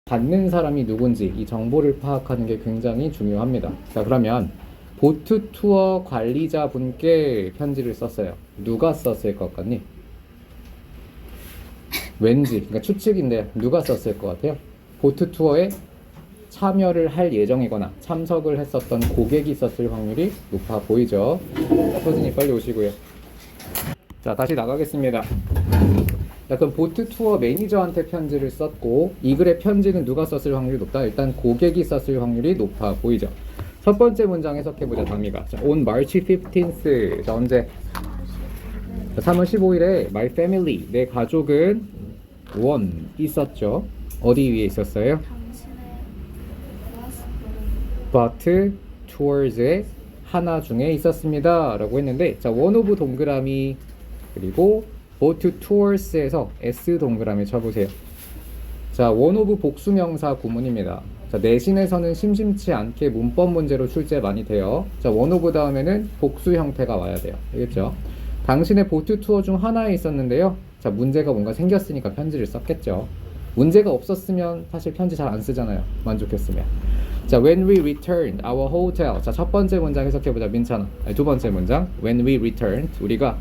받는 사람이 누군지 이 정보를 파악하는 게 굉장히 중요합니다. 자, 그러면 보트 투어 관리자분께 편지를 썼어요. 누가 썼을 것 같니? 왠지, 그러니까 추측인데 누가 썼을 것 같아요? 보트 투어에 참여를 할 예정이거나 참석을 했었던 고객이 썼을 확률이 높아 보이죠. 서진이 빨리 오시고요. 자, 다시 나가겠습니다. 자, 그럼 보트 투어 매니저한테 편지를 썼고 이 글의 편지는 누가 썼을 확률이 높다? 일단 고객이 썼을 확률이 높아 보이죠. 첫 번째 문장 해석해보자. 당미가 자, on March 15th 자, 언제? 자, 3월 15일에 my family 내 가족은 one 있었죠. 어디 위에 있었어요? but towards의 하나 중에 있었습니다 라고 했는데 자, one of 동그라미 그리고 both towards에서 S 동그라미 쳐보세요. 자, one of 복수명사 구문입니다. 자, 내신에서는 심심치 않게 문법 문제로 출제 많이 돼요. 자, one of 다음에는 복수 형태가 와야 돼요. 알겠죠? 당신의 보트 투어 중 하나에 있었는데요. 자, 문제가 뭔가 생겼으니까 편지를 썼겠죠. 문제가 없었으면 사실 편지 잘 안 쓰잖아요. 만족했으면. 자, when we returned our hotel. 자, 첫 번째 문장 해석해보자. 민찬아. 아니, 두 번째 문장. when we returned. 우리가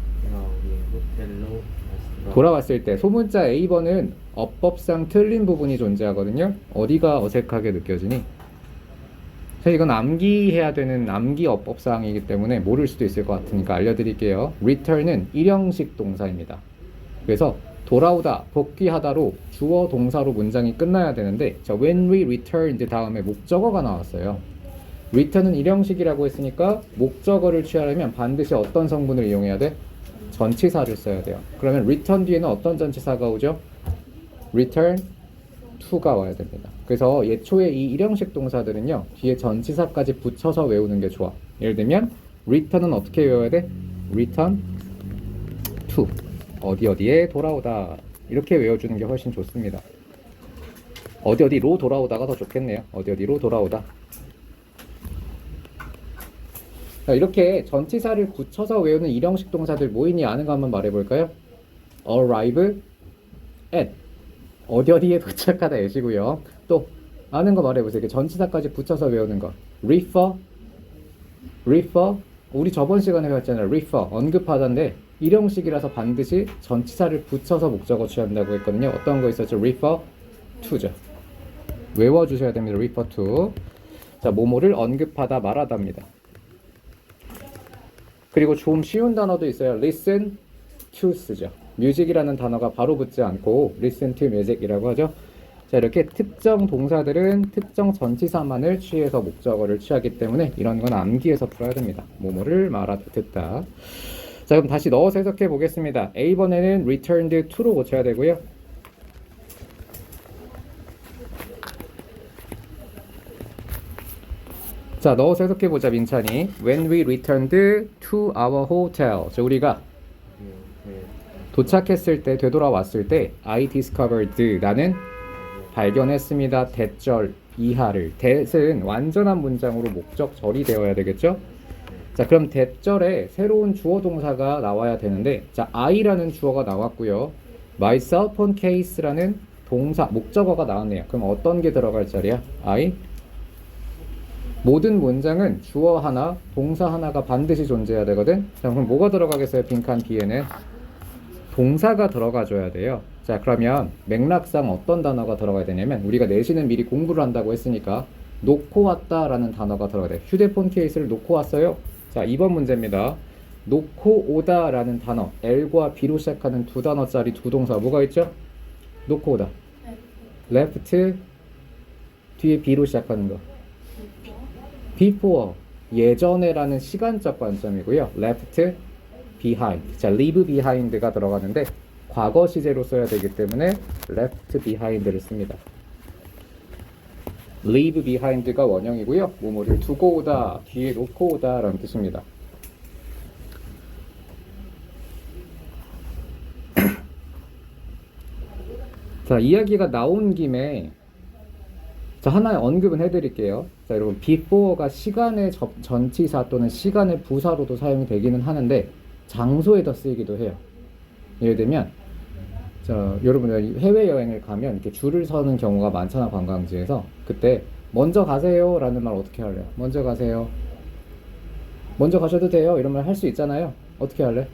돌아왔을 때 소문자 A번은 어법상 틀린 부분이 존재하거든요. 어디가 어색하게 느껴지니? 사실 이건 암기해야 되는 암기 어법사항이기 때문에 모를 수도 있을 것 같으니까 알려드릴게요. return은 일형식 동사입니다. 그래서 돌아오다, 복귀하다로 주어 동사로 문장이 끝나야 되는데 자, when we returned 다음에 목적어가 나왔어요. return은 일형식이라고 했으니까 목적어를 취하려면 반드시 어떤 성분을 이용해야 돼? 전치사를 써야 돼요. 그러면 return 뒤에는 어떤 전치사가 오죠? return to가 와야 됩니다. 그래서 예초에 이 일형식 동사들은요 뒤에 전치사까지 붙여서 외우는 게 좋아. 예를 들면 return은 어떻게 외워야 돼? return to 어디에 돌아오다 이렇게 외워주는 게 훨씬 좋습니다. 어디로 돌아오다가 더 좋겠네요. 어디로 돌아오다. 자, 이렇게 전치사를 붙여서 외우는 일형식 동사들 뭐 있니 아는 거 한번 말해볼까요? arrive at 어디에 도착하다 예시고요. 또 아는 거 말해보세요. 이렇게 전치사까지 붙여서 외우는 거 refer 우리 저번 시간에 배웠잖아요. refer 언급하다인데 일형식이라서 반드시 전치사를 붙여서 목적어 취한다고 했거든요. 어떤 거 있었죠? refer to죠. 외워주셔야 됩니다. refer to. 자, 뭐뭐를 언급하다 말하다입니다. 그리고 좀 쉬운 단어도 있어요. listen to 쓰죠. music이라는 단어가 바로 붙지 않고 listen to music이라고 하죠. 자, 이렇게 특정 동사들은 특정 전치사만을 취해서 목적어를 취하기 때문에 이런 건 암기해서 풀어야 됩니다. 뭐뭐를 말하다 듣다. 자, 그럼 다시 넣어서 해석해 보겠습니다. A번에는 returned to로 고쳐야 되고요. 자, 넣어서 해석해보자. 민찬이 when we returned to our hotel. 자, 우리가 도착했을 때 되돌아왔을 때 I discovered 나는 발견했습니다. 대절 이하를. that은 완전한 문장으로 목적절이 되어야 되겠죠. 자, 그럼 대절에 새로운 주어 동사가 나와야 되는데 자, I라는 주어가 나왔고요. my cell phone case라는 동사 목적어가 나왔네요. 그럼 어떤 게 들어갈 자리야? I 모든 문장은 주어 하나, 동사 하나가 반드시 존재해야 되거든. 자, 그럼 뭐가 들어가겠어요? 빈칸 B에는 동사가 들어가줘야 돼요. 자, 그러면 맥락상 어떤 단어가 들어가야 되냐면 우리가 내신은 미리 공부를 한다고 했으니까 놓고 왔다라는 단어가 들어가야 돼요. 휴대폰 케이스를 놓고 왔어요. 자, 2번 문제입니다. 놓고 오다라는 단어 L과 B로 시작하는 두 단어짜리 두 동사 뭐가 있죠? 놓고 오다. left 뒤에 B로 시작하는 거 before 예전에라는 시간적 관점이고요. left behind 자, leave behind가 들어가는데 과거 시제로 써야 되기 때문에 left behind를 씁니다. leave behind가 원형이고요. 뭐뭐를 두고 오다 뒤에 놓고 오다 라는 뜻입니다. 자, 이야기가 나온 김에 자, 하나 언급은 해드릴게요. 자, 여러분 before가 시간의 전치사 또는 시간의 부사로도 사용이 되기는 하는데 장소에다 쓰이기도 해요. 예를 들면 자, 여러분들 해외여행을 가면 이렇게 줄을 서는 경우가 많잖아, 관광지에서. 그때 먼저 가세요 라는 말 어떻게 할래요? 먼저 가세요. 먼저 가셔도 돼요. 이런 말 할 수 있잖아요. 어떻게 할래?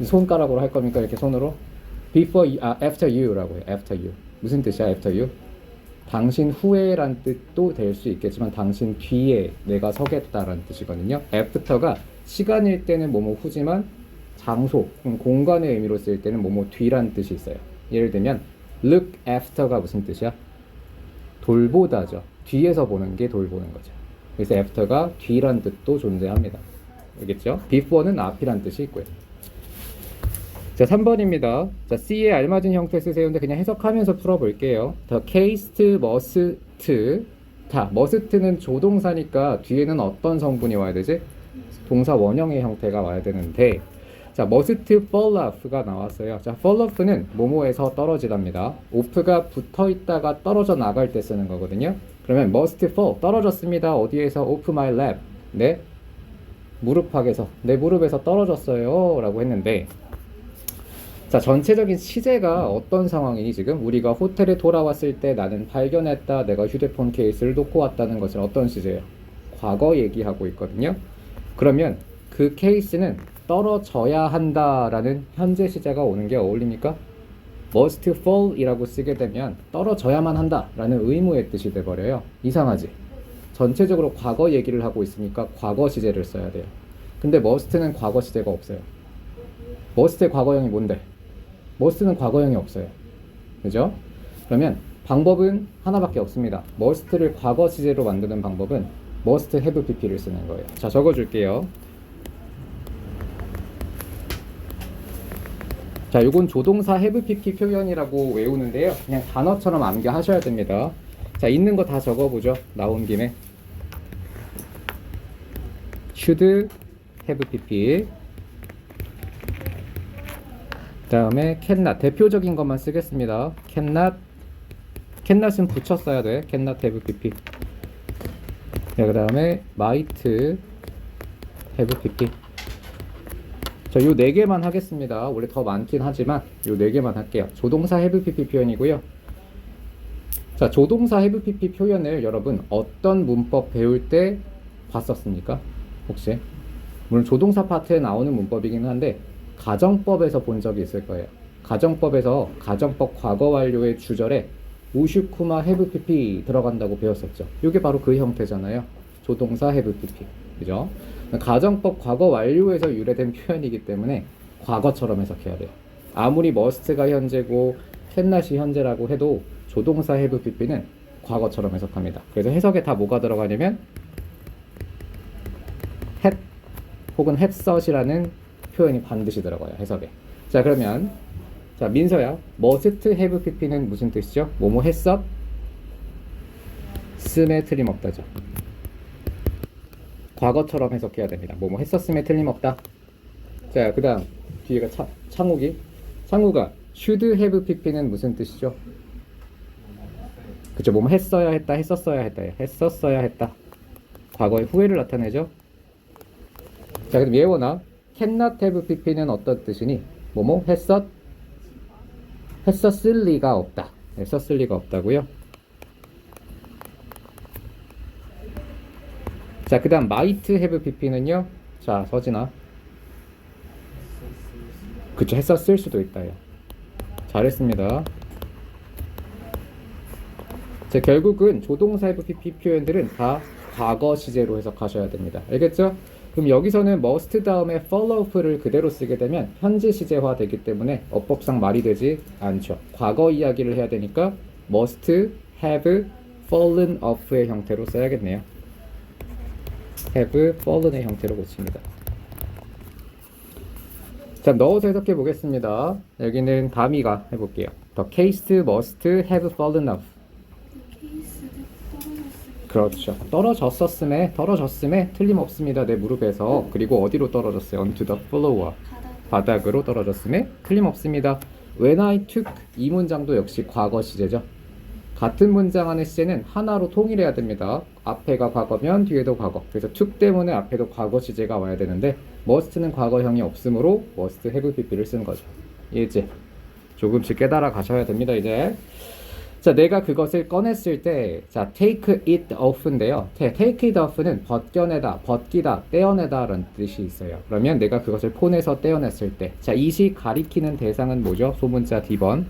손가락으로 할 겁니까? 이렇게 손으로? after you라고 해요. after you. 무슨 뜻이야, after you? 당신 후에란 뜻도 될 수 있겠지만 당신 뒤에 내가 서겠다라는 뜻이거든요. after가 시간일 때는 뭐뭐 후지만 장소, 공간의 의미로 쓸 때는 뭐뭐 뒤란 뜻이 있어요. 예를 들면 look after가 무슨 뜻이야? 돌보다죠. 뒤에서 보는 게 돌보는 거죠. 그래서 after가 뒤란 뜻도 존재합니다. 알겠죠? before는 앞이란 뜻이 있고요. 자, 3번입니다. 자, C에 알맞은 형태 쓰세요인데 그냥 해석하면서 풀어볼게요. The case must 다 must는 조동사니까 뒤에는 어떤 성분이 와야 되지? 동사 원형의 형태가 와야 되는데 자, must fall off가 나왔어요. 자, fall off는 뭐뭐에서 떨어지답니다. off가 붙어있다가 떨어져 나갈 때 쓰는 거거든요. 그러면 must fall 떨어졌습니다. 어디에서? off my lap 내 무릎팍에서 내 무릎에서 떨어졌어요 라고 했는데 자, 전체적인 시제가 어떤 상황이니 지금? 우리가 호텔에 돌아왔을 때 나는 발견했다. 내가 휴대폰 케이스를 놓고 왔다는 것은 어떤 시제예요? 과거 얘기하고 있거든요. 그러면 그 케이스는 떨어져야 한다라는 현재 시제가 오는 게 어울립니까? must fall 이라고 쓰게 되면 떨어져야만 한다라는 의무의 뜻이 돼버려요. 이상하지? 전체적으로 과거 얘기를 하고 있으니까 과거 시제를 써야 돼요. 근데 must는 과거 시제가 없어요. must의 과거형이 뭔데? must는 과거형이 없어요. 그죠? 그러면 방법은 하나밖에 없습니다. must를 과거 시제로 만드는 방법은 must have pp를 쓰는 거예요. 자, 적어줄게요. 자, 요건 조동사 have pp 표현이라고 외우는데요. 그냥 단어처럼 암기하셔야 됩니다. 자, 있는 거 다 적어보죠. 나온 김에. should have pp 다음에 cannot 대표적인 것만 쓰겠습니다. cannot은 붙였어야 돼. cannot have pp. 그 다음에 might have pp. 자, 요 4개만 하겠습니다. 원래 더 많긴 하지만 요 4개만 할게요. 조동사 have pp 표현이고요. 자, 조동사 have pp 표현을 여러분 어떤 문법 배울 때 봤었습니까? 혹시? 물론 조동사 파트에 나오는 문법이긴 한데 가정법에서 본 적이 있을 거예요. 가정법에서 가정법 과거 완료의 주절에 우슈쿠마 have pp 들어간다고 배웠었죠. 이게 바로 그 형태잖아요. 조동사 have pp. 그죠? 가정법 과거 완료에서 유래된 표현이기 때문에 과거처럼 해석해야 돼요. 아무리 must가 현재고 cannot이 현재라고 해도 조동사 have pp는 과거처럼 해석합니다. 그래서 해석에 다 뭐가 들어가냐면 had 혹은 had서이라는 표현이 반드시 들어가요. 해석에. 자, 그러면 자, 민서야, must have pp는 무슨 뜻이죠? 뭐뭐 했었? 씀에 틀림없다죠. 과거처럼 해석해야 됩니다. 뭐뭐 했었음에 틀림없다. 자, 그 다음 뒤에가 창우가 should have pp는 무슨 뜻이죠? 그쵸, 뭐뭐 했어야 했다, 했었어야 했다. 과거의 후회를 나타내죠. 자, 그럼 예원아, cannot have pp는 어떤 뜻이니? 뭐뭐 했었을 리가 없다. 했었을 리가 없다고요. 자, 그 다음 might have pp는요. 자, 서진아. 그쵸, 했었을 수도 있다요. 잘했습니다. 자, 결국은 조동사 have pp 표현들은 다 과거 시제로 해석하셔야 됩니다. 알겠죠? 그럼 여기서는 must 다음에 fall off를 그대로 쓰게 되면 현재 시제화 되기 때문에 어법상 말이 되지 않죠. 과거 이야기를 해야 되니까 must have fallen off의 형태로 써야겠네요. have fallen의 형태로 고칩니다. 자, 넣어서 해석해 보겠습니다. 여기는 다미가 해볼게요. The case must have fallen off. 그렇죠. 떨어졌음에 틀림없습니다. 내 무릎에서. 그리고 어디로 떨어졌어요? onto the floor. 바닥으로 떨어졌음에 틀림없습니다. When I took 이 문장도 역시 과거 시제죠. 같은 문장 안의 시제는 하나로 통일해야 됩니다. 앞에가 과거면 뒤에도 과거. 그래서 took 때문에 앞에도 과거 시제가 와야 되는데 must는 과거형이 없으므로 must have pp를 쓴 거죠. 이해지? 조금씩 깨달아 가셔야 됩니다, 이제. 자, 내가 그것을 꺼냈을 때, 자, take it off인데요. take it off는 벗겨내다, 벗기다, 떼어내다 라는 뜻이 있어요. 그러면 내가 그것을 폰에서 떼어냈을 때, 자, 이시 가리키는 대상은 뭐죠? 소문자 D번.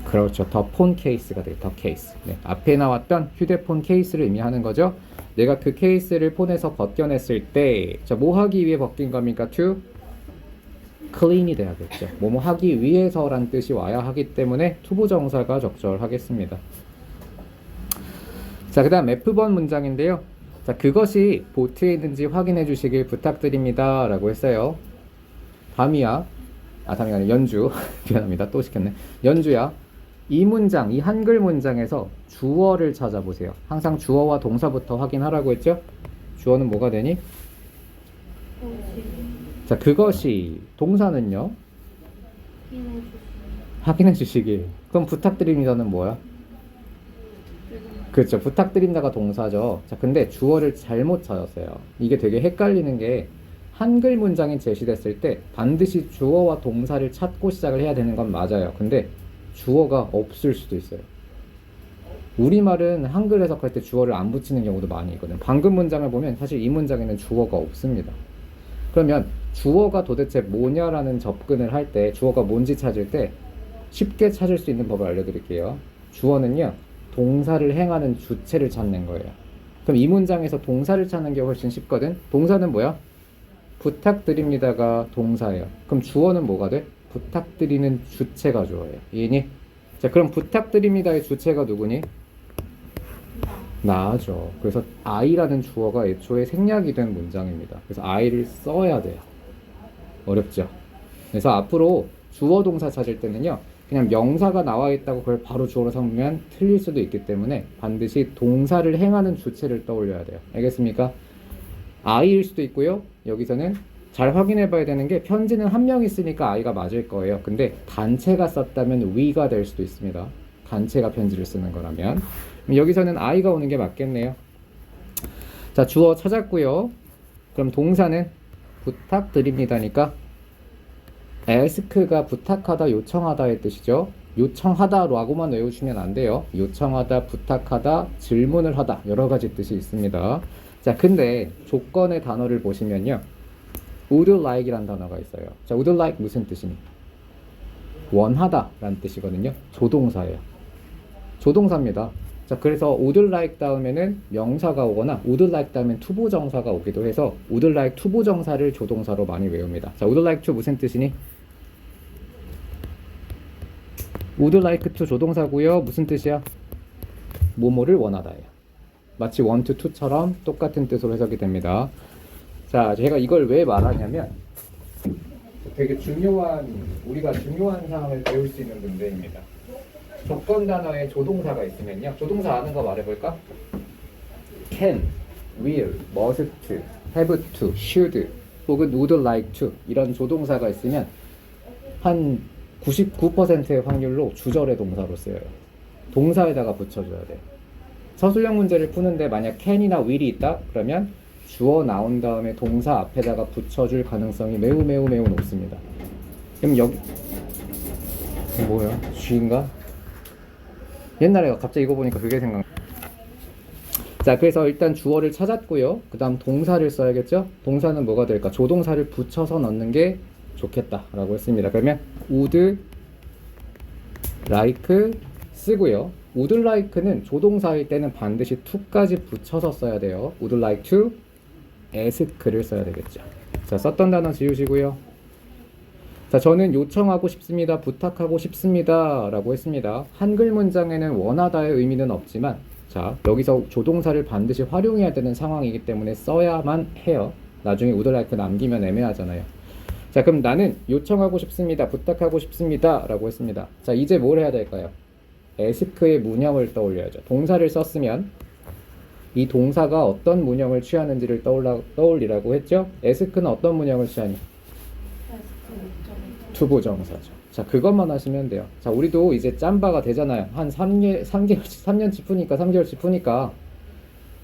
그렇죠. 더 폰 케이스가 돼요. 더 케이스. 네, 앞에 나왔던 휴대폰 케이스를 의미하는 거죠. 내가 그 케이스를 폰에서 벗겨냈을 때, 자, 뭐 하기 위해 벗긴 겁니까? to clean이 돼야겠죠. 뭐뭐 하기 위해서란 뜻이 와야 하기 때문에 투부정사가 적절하겠습니다. 자, 그 다음 F번 문장인데요. 자, 그것이 보트에 있는지 확인해 주시길 부탁드립니다 라고 했어요. 담이야, 담이가 아니라 연주 미안합니다, 또 시켰네. 연주야, 이 문장, 이 한글 문장에서 주어를 찾아보세요. 항상 주어와 동사부터 확인하라고 했죠. 주어는 뭐가 되니? 자, 그것이, 동사는요? 확인해 주시길. 그럼 부탁드립니다는 뭐야? 그렇죠. 부탁드립니다가 동사죠. 자, 근데 주어를 잘못 찾았어요. 이게 되게 헷갈리는 게, 한글 문장이 제시됐을 때 반드시 주어와 동사를 찾고 시작을 해야 되는 건 맞아요. 근데 주어가 없을 수도 있어요. 우리말은 한글 해석할 때 주어를 안 붙이는 경우도 많이 있거든요. 방금 문장을 보면 사실 이 문장에는 주어가 없습니다. 그러면 주어가 도대체 뭐냐라는 접근을 할 때, 주어가 뭔지 찾을 때 쉽게 찾을 수 있는 법을 알려드릴게요. 주어는요, 동사를 행하는 주체를 찾는 거예요. 그럼 이 문장에서 동사를 찾는 게 훨씬 쉽거든. 동사는 뭐야? 부탁드립니다가 동사예요. 그럼 주어는 뭐가 돼? 부탁드리는 주체가 주어예요. 이해니? 자, 그럼 부탁드립니다의 주체가 누구니? 나죠. 그래서 I라는 주어가 애초에 생략이 된 문장입니다. 그래서 I를 써야 돼요. 어렵죠? 그래서 앞으로 주어 동사 찾을 때는요, 그냥 명사가 나와 있다고 그걸 바로 주어로 삼으면 틀릴 수도 있기 때문에 반드시 동사를 행하는 주체를 떠올려야 돼요. 알겠습니까? I일 수도 있고요. 여기서는 잘 확인해 봐야 되는 게, 편지는 한 명 있으니까 I가 맞을 거예요. 근데 단체가 썼다면 we가 될 수도 있습니다. 단체가 편지를 쓰는 거라면. 여기서는 I가 오는 게 맞겠네요. 자, 주어 찾았고요. 그럼 동사는 부탁드립니다니까 ask가 부탁하다, 요청하다의 뜻이죠. 요청하다라고만 외우시면 안 돼요. 요청하다, 부탁하다, 질문을 하다, 여러 가지 뜻이 있습니다. 자, 근데 조건의 단어를 보시면요, would like이라는 단어가 있어요. 자, would like 무슨 뜻이니? 원하다 라는 뜻이거든요. 조동사예요. 조동사입니다. 자, 그래서 would like 다음에는 명사가 오거나 would like 다음엔 투부정사가 오기도 해서 would like 투부정사를 조동사로 많이 외웁니다. 자, would like to 무슨 뜻이니? would like to 조동사고요. 무슨 뜻이야? 뭐뭐를 원하다예요. 마치 want to처럼 똑같은 뜻으로 해석이 됩니다. 자, 제가 이걸 왜 말하냐면 되게 중요한, 우리가 중요한 사항을 배울 수 있는 문제입니다. 조건 단어에 조동사가 있으면요, 조동사 아는 거 말해볼까? can, will, must, have to, should, 혹은 would like to, 이런 조동사가 있으면 한 99%의 확률로 주절의 동사로 쓰여요. 동사에다가 붙여줘야 돼요. 서술형 문제를 푸는데 만약 can이나 will이 있다? 그러면 주어 나온 다음에 동사 앞에다가 붙여줄 가능성이 매우 높습니다. 그럼 여기 뭐야? G인가? 옛날에 갑자기 이거 보니까 그게 생각나. 자, 그래서 일단 주어를 찾았고요. 그 다음 동사를 써야겠죠? 동사는 뭐가 될까? 조동사를 붙여서 넣는 게 좋겠다라고 했습니다. 그러면 would like 쓰고요. would like는 조동사일 때는 반드시 to까지 붙여서 써야 돼요. would like to ask를 써야 되겠죠. 자, 썼던 단어 지우시고요. 자, 저는 요청하고 싶습니다, 부탁하고 싶습니다 라고 했습니다. 한글 문장에는 원하다의 의미는 없지만, 자, 여기서 조동사를 반드시 활용해야 되는 상황이기 때문에 써야만 해요. 나중에 would like 남기면 애매하잖아요. 자, 그럼 나는 요청하고 싶습니다, 부탁하고 싶습니다 라고 했습니다. 자, 이제 뭘 해야 될까요? ask의 문형을 떠올려야죠. 동사를 썼으면 이 동사가 어떤 문형을 취하는지를 떠올리라고 했죠. ask는 어떤 문형을 취하니? 투부정사죠. 자, 그것만 하시면 돼요. 자, 우리도 이제 짬바가 되잖아요. 한 3년치 푸니까 3개월치 푸니까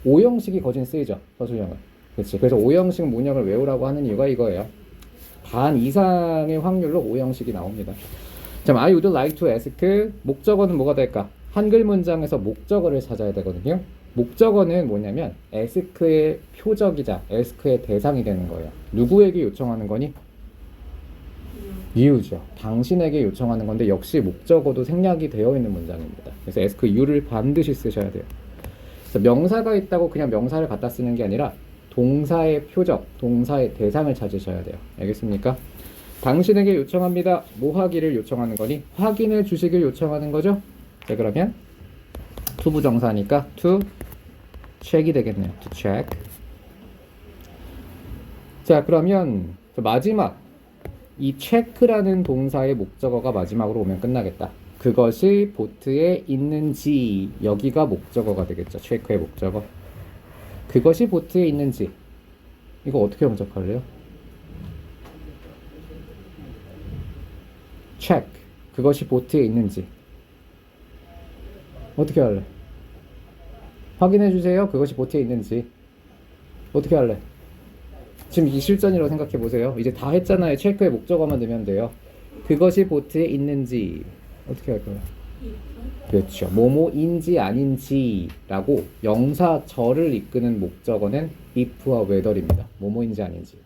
5형식이 거진 쓰이죠, 서술형은. 그렇지. 그래서 5형식 문형을 외우라고 하는 이유가 이거예요. 반 이상의 확률로 오형식이 나옵니다. 자, I would like to ask. 목적어는 뭐가 될까? 한글 문장에서 목적어를 찾아야 되거든요. 목적어는 뭐냐면 ask의 표적이자 ask의 대상이 되는 거예요. 누구에게 요청하는 거니? you죠. 당신에게 요청하는 건데 역시 목적어도 생략이 되어 있는 문장입니다. 그래서 ask you를 반드시 쓰셔야 돼요. 그래서 명사가 있다고 그냥 명사를 갖다 쓰는 게 아니라 동사의 표적, 동사의 대상을 찾으셔야 돼요. 알겠습니까? 당신에게 요청합니다. 뭐 하기를 요청하는 거니? 확인해 주시길 요청하는 거죠? 자, 그러면 to 부정사니까 to check이 되겠네요. to check. 자, 그러면 마지막 이 check라는 동사의 목적어가 마지막으로 오면 끝나겠다. 그것이 보트에 있는지, 여기가 목적어가 되겠죠. check의 목적어. 그것이 보트에 있는지, 이거 어떻게 번역할래요? check, 그것이 보트에 있는지 어떻게 할래? 확인해 주세요. 그것이 보트에 있는지 어떻게 할래? 지금 이 실전이라고 생각해 보세요. 이제 다 했잖아요. 체크의 목적어만 넣으면 돼요. 그것이 보트에 있는지 어떻게 할까요? 그렇죠. 뭐뭐인지 아닌지라고 명사절을 이끄는 목적어는 if와 whether입니다. 뭐뭐인지 아닌지.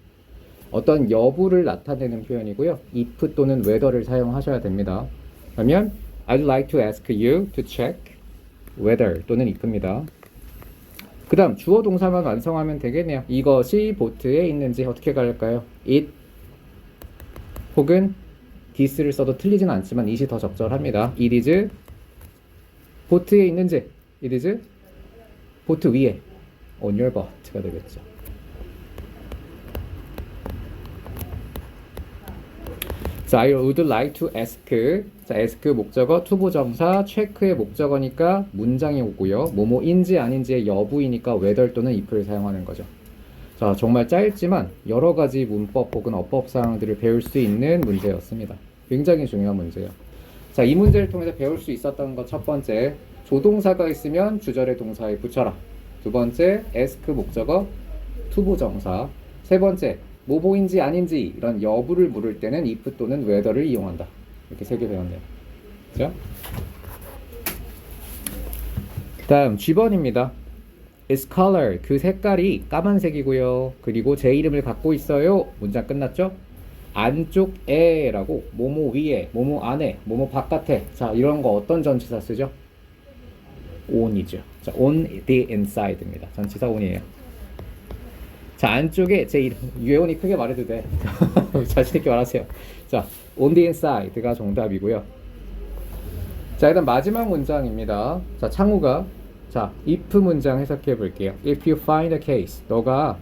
어떤 여부를 나타내는 표현이고요. if 또는 whether를 사용하셔야 됩니다. 그러면 I'd like to ask you to check whether 또는 if입니다. 그 다음 주어 동사만 완성하면 되겠네요. 이것이 보트에 있는지 어떻게 갈까요? it 혹은 this를 써도 틀리진 않지만 it이 더 적절합니다. it is 보트에 있는지, it is 보트 위에 on your boat가 되겠죠. 자, I would like to ask. 자, ask 목적어, to 부정사, check의 목적어니까 문장이 오고요. 뭐뭐인지 아닌지의 여부이니까 whether 또는 if를 사용하는 거죠. 자, 정말 짧지만 여러 가지 문법 혹은 어법 사항들을 배울 수 있는 문제였습니다. 굉장히 중요한 문제예요. 자, 이 문제를 통해서 배울 수 있었던 것 첫 번째, 조동사가 있으면 주절의 동사에 붙여라. 두 번째, ask 목적어, to 부정사. 세 번째, 뭐뭐인지 아닌지 이런 여부를 물을 때는 if 또는 whether를 이용한다. 이렇게 세 개 배웠네요. 그죠? 다음 G번입니다. Its color, 그 색깔이 까만색이고요. 그리고 제 이름을 갖고 있어요. 문장 끝났죠? 안쪽에 라고 뭐뭐 위에, 뭐뭐 안에, 뭐뭐 바깥에. 자, 이런 거 어떤 전치사 쓰죠? on이죠. 자, on the inside입니다. 전치사 on이에요. 자, 안쪽에 제 이름, 유혜원이 크게 말해도 돼. 자신있게 말하세요. 자, on the inside가 정답이고요. 자, 일단 마지막 문장입니다. 자, 창우가 자, if 문장 해석해 볼게요. If you find a case, 너가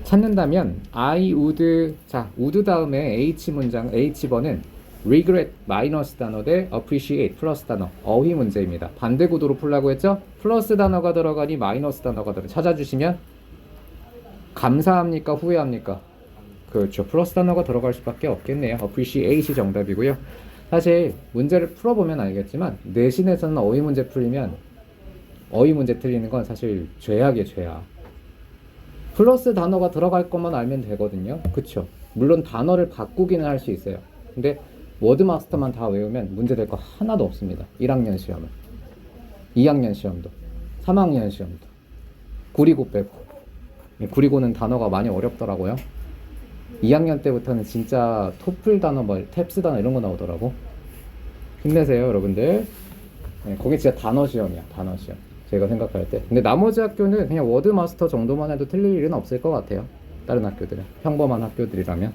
찾는다면 I would, 자, would 다음에 H 문장, H번은 regret 마이너스 단어 대 appreciate 플러스 단어, 어휘 문제입니다. 반대 구도로 풀라고 했죠? 플러스 단어가 들어가니 마이너스 단어가 들어가니 찾아주시면 감사합니까? 후회합니까? 그렇죠. 플러스 단어가 들어갈 수밖에 없겠네요. appreciate이 정답이고요. 사실 문제를 풀어보면 알겠지만 내신에서는 어휘 문제 풀리면 어휘 문제 틀리는 건 사실 죄악이에요, 죄악. 플러스 단어가 들어갈 것만 알면 되거든요. 그쵸? 물론 단어를 바꾸기는 할 수 있어요. 근데 워드마스터만 다 외우면 문제 될 거 하나도 없습니다. 1학년 시험은. 2학년 시험도. 3학년 시험도. 구리고 빼고. 구리고는 단어가 많이 어렵더라고요. 2학년 때부터는 진짜 토플 단어, 탭스 단어 이런 거 나오더라고. 힘내세요, 여러분들. 네, 거기 진짜 단어 시험이야, 단어 시험. 제가 생각할 때. 근데 나머지 학교는 그냥 워드마스터 정도만 해도 틀릴 일은 없을 것 같아요. 다른 학교들은. 평범한 학교들이라면.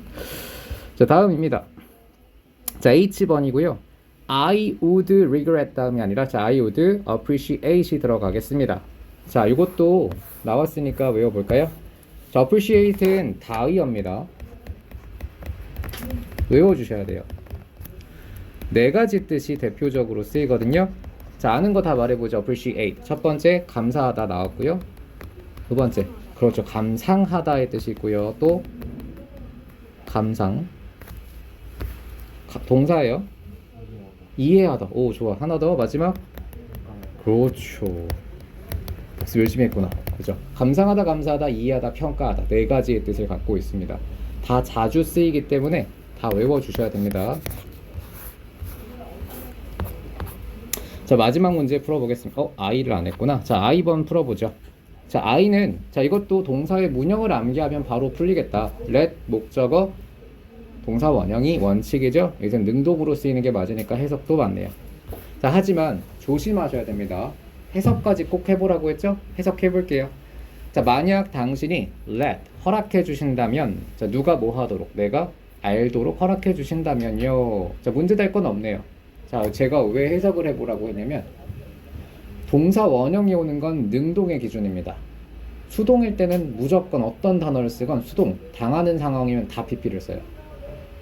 자, 다음입니다. 자, H번이고요. I would regret 다음이 아니라 자, I would appreciate이 들어가겠습니다. 자, 이것도 나왔으니까 외워볼까요? 자, appreciate는 다의어입니다. 외워주셔야 돼요. 네 가지 뜻이 대표적으로 쓰이거든요. 자, 아는 거 다 말해보죠. appreciate. 첫 번째, 감사하다 나왔고요. 두 번째, 그렇죠. 감상하다의 뜻이 있고요. 또 감상. 동사예요. 이해하다. 오, 좋아. 하나 더. 마지막. 그렇죠. 박수 열심히 했구나. 그죠? 감상하다, 감사하다, 이해하다, 평가하다. 네 가지의 뜻을 갖고 있습니다. 다 자주 쓰이기 때문에 다 외워주셔야 됩니다. 자, 마지막 문제 풀어보겠습니다. I를 안 했구나. 자, I번 풀어보죠. 자, I는, 자, 이것도 동사의 문형을 암기하면 바로 풀리겠다. let 목적어 동사 원형이 원칙이죠. 여기서는 능동으로 쓰이는 게 맞으니까 해석도 맞네요. 자, 하지만 조심하셔야 됩니다. 해석까지 꼭 해보라고 했죠? 해석해볼게요. 자, 만약 당신이 let 허락해 주신다면, 자, 누가 뭐 하도록? 내가 알도록 허락해 주신다면요. 자, 문제 될 건 없네요. 자, 제가 왜 해석을 해보라고 했냐면, 동사 원형이 오는 건 능동의 기준입니다. 수동일 때는 무조건 어떤 단어를 쓰건 수동, 당하는 상황이면 다 PP를 써요.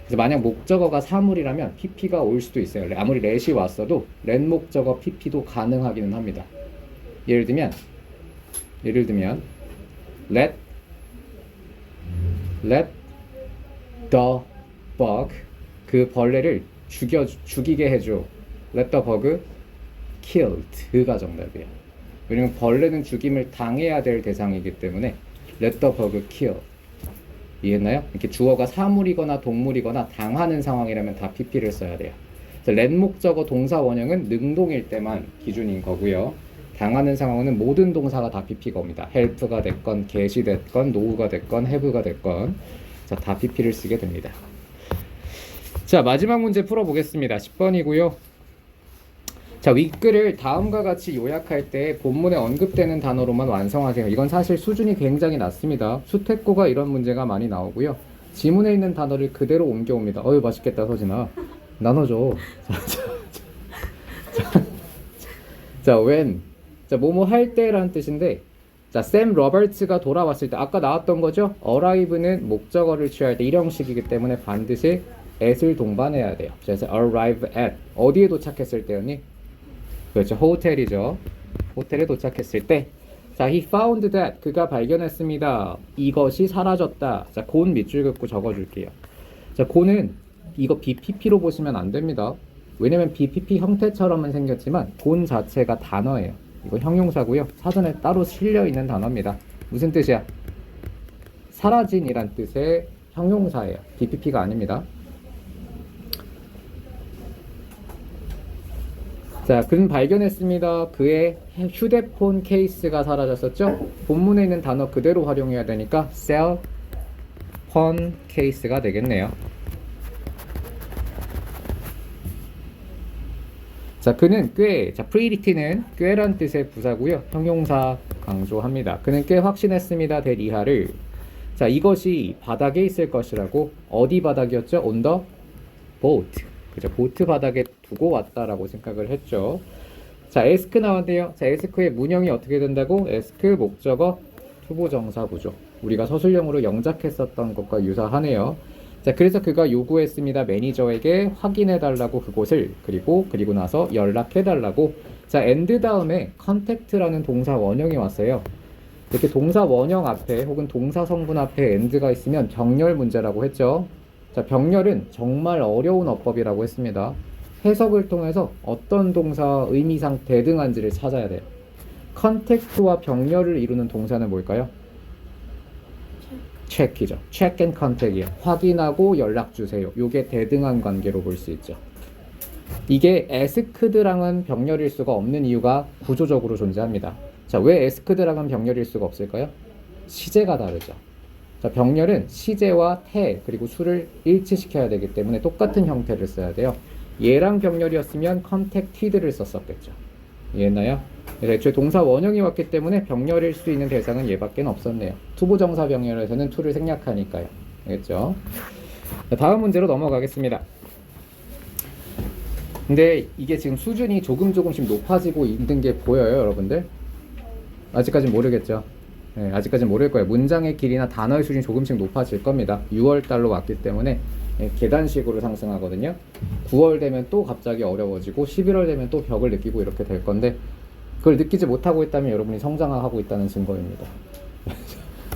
그래서 만약 목적어가 사물이라면 PP가 올 수도 있어요. 아무리 let이 왔어도 let 목적어 PP도 가능하기는 합니다. 예를 들면 let the bug, 그 벌레를 죽이게 해줘. let the bug killed,가 정답이에요. 왜냐면 벌레는 죽임을 당해야 될 대상이기 때문에 let the bug kill. 이해했나요? 이렇게 주어가 사물이거나 동물이거나 당하는 상황이라면 다 PP를 써야 돼요. 그래서 let 목적어 동사 원형은 능동일 때만 기준인 거고요. 당하는 상황은 모든 동사가 다 PP가 옵니다. help가 됐건, get이 됐건, know가 됐건, have가 됐건, 자, 다 PP를 쓰게 됩니다. 자, 마지막 문제 풀어보겠습니다. 10번이고요. 자, 윗글을 다음과 같이 요약할 때 본문에 언급되는 단어로만 완성하세요. 이건 사실 수준이 굉장히 낮습니다. 수태고가 이런 문제가 많이 나오고요. 지문에 있는 단어를 그대로 옮겨옵니다. 어휴, 맛있겠다, 서진아. 나눠줘. 자, when. 자, 뭐뭐 할 때라는 뜻인데, 자, 샘 로버츠가 돌아왔을 때, 아까 나왔던 거죠? arrive는 목적어를 취할 때 일형식이기 때문에 반드시 at을 동반해야 돼요. 그래서 arrive at. 어디에 도착했을 때였니? 그렇죠. 호텔이죠. 호텔에 도착했을 때. 자, he found that. 그가 발견했습니다. 이것이 사라졌다. 자, gone 밑줄 긋고 적어줄게요. 자, gone은 이거 BPP로 보시면 안 됩니다. 왜냐면 BPP 형태처럼은 생겼지만 gone 자체가 단어예요. 이거 형용사고요. 사전에 따로 실려있는 단어입니다. 무슨 뜻이야? 사라진이란 뜻의 형용사예요. BPP가 아닙니다. 자, 그는 발견했습니다. 그의 휴대폰 케이스가 사라졌었죠? 본문에 있는 단어 그대로 활용해야 되니까 cell phone case가 되겠네요. 자, 그는 꽤, 자, pretty는 꽤란 뜻의 부사고요. 형용사 강조합니다. 그는 꽤 확신했습니다. 될 이하를. 자, 이것이 바닥에 있을 것이라고. 어디 바닥이었죠? on the boat. 그죠? 보트 바닥에 두고 왔다라고 생각을 했죠. 자, ask 나왔네요. 자, ask의 문형이 어떻게 된다고? ask 목적어 투부정사구조. 우리가 서술형으로 영작했었던 것과 유사하네요. 자, 그래서 그가 요구했습니다. 매니저에게 확인해달라고 그곳을. 그리고 나서 연락해달라고. 자, and 다음에 contact라는 동사 원형이 왔어요. 이렇게 동사 원형 앞에 혹은 동사 성분 앞에 and가 있으면 병렬 문제라고 했죠. 자, 병렬은 정말 어려운 어법이라고 했습니다. 해석을 통해서 어떤 동사 의미상 대등한지를 찾아야 돼요. contact와 병렬을 이루는 동사는 뭘까요? check이죠. check and contact이에요. 확인하고 연락 주세요. 이게 대등한 관계로 볼 수 있죠. 이게 asked랑은 병렬일 수가 없는 이유가 구조적으로 존재합니다. 자, 왜 asked랑은 병렬일 수가 없을까요? 시제가 다르죠. 자, 병렬은 시제와 태 그리고 수를 일치시켜야 되기 때문에 똑같은 형태를 써야 돼요. 얘랑 병렬이었으면 contacted를 썼었겠죠. 이해했나요? 그래서 애초에 동사 원형이 왔기 때문에 병렬일 수 있는 대상은 얘밖에 없었네요. 투부정사 병렬에서는 to를 생략하니까요. 알겠죠? 자, 다음 문제로 넘어가겠습니다. 근데 이게 지금 수준이 조금씩 높아지고 있는 게 보여요, 여러분들? 아직까진 모르겠죠? 네, 아직까지는 모를 거예요. 문장의 길이나 단어의 수준이 조금씩 높아질 겁니다. 6월달로 왔기 때문에 계단식으로 상승하거든요. 9월 되면 또 갑자기 어려워지고 11월 되면 또 벽을 느끼고 이렇게 될 건데 그걸 느끼지 못하고 있다면 여러분이 성장하고 있다는 증거입니다.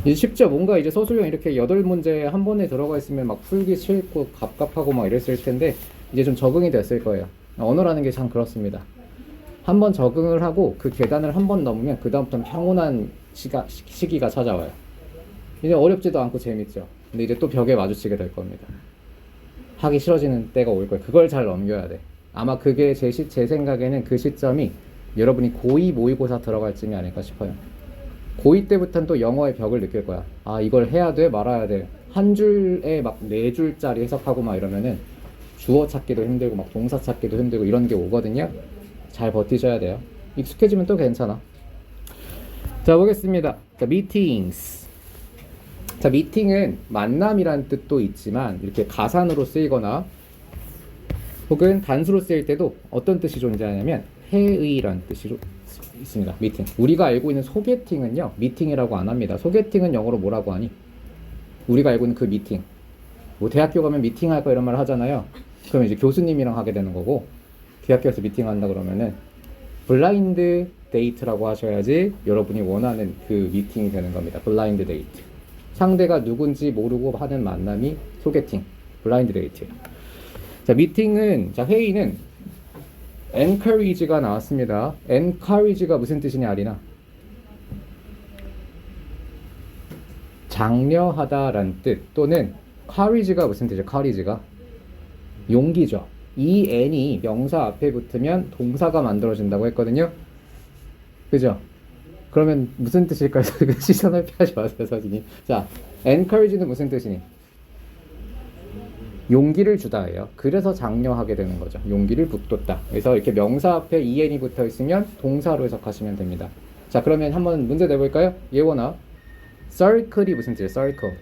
이제 쉽죠? 뭔가 이제 서술형 이렇게 8문제 한 번에 들어가 있으면 막 풀기 싫고 갑갑하고 막 이랬을 텐데 이제 좀 적응이 됐을 거예요. 언어라는 게 참 그렇습니다. 한번 적응을 하고 그 계단을 한 번 넘으면 그 다음부터는 평온한 시기가 찾아와요. 이제 어렵지도 않고 재밌죠. 근데 이제 또 벽에 마주치게 될 겁니다. 하기 싫어지는 때가 올 거예요. 그걸 잘 넘겨야 돼. 아마 그게 제 생각에는 그 시점이 여러분이 고2 모의고사 들어갈 쯤이 아닐까 싶어요. 고2 때부터는 또 영어의 벽을 느낄 거야. 아, 이걸 해야 돼? 말아야 돼? 한 줄에 막 4줄짜리 해석하고 막 이러면은 주어 찾기도 힘들고 막 동사 찾기도 힘들고 이런 게 오거든요. 잘 버티셔야 돼요. 익숙해지면 또 괜찮아. 자, 보겠습니다. 자, meetings. 자, 미팅은 만남이란 뜻도 있지만 이렇게 가산으로 쓰이거나 혹은 단수로 쓰일 때도 어떤 뜻이 존재하냐면 회의란 뜻이 있습니다. 미팅. 우리가 알고 있는 소개팅은요, 미팅이라고 안 합니다. 소개팅은 영어로 뭐라고 하니? 우리가 알고 있는 그 미팅. 뭐 대학교 가면 미팅할 거 이런 말 하잖아요. 그러면 이제 교수님이랑 하게 되는 거고, 대학교에서 미팅한다 그러면은 블라인드 데이트라고 하셔야지 여러분이 원하는 그 미팅이 되는 겁니다. 블라인드 데이트. 상대가 누군지 모르고 하는 만남이 소개팅, 블라인드 데이트. 자, 미팅은, 자, 회의는 encourage가 나왔습니다. encourage가 무슨 뜻이냐, 아리나? 장려하다라는 뜻, 또는 courage가 무슨 뜻이죠? courage가 용기죠. 이 n이 명사 앞에 붙으면 동사가 만들어진다고 했거든요. 그죠? 그러면 무슨 뜻일까요? 시선을 피하지 마세요, 서진이. 자, encourage는 무슨 뜻이니? 용기를 주다예요. 그래서 장려하게 되는 거죠. 용기를 북돋다. 그래서 이렇게 명사 앞에 en이 붙어 있으면 동사로 해석하시면 됩니다. 자, 그러면 한번 문제 내볼까요? 예원아, circle이 무슨 뜻이에요? circle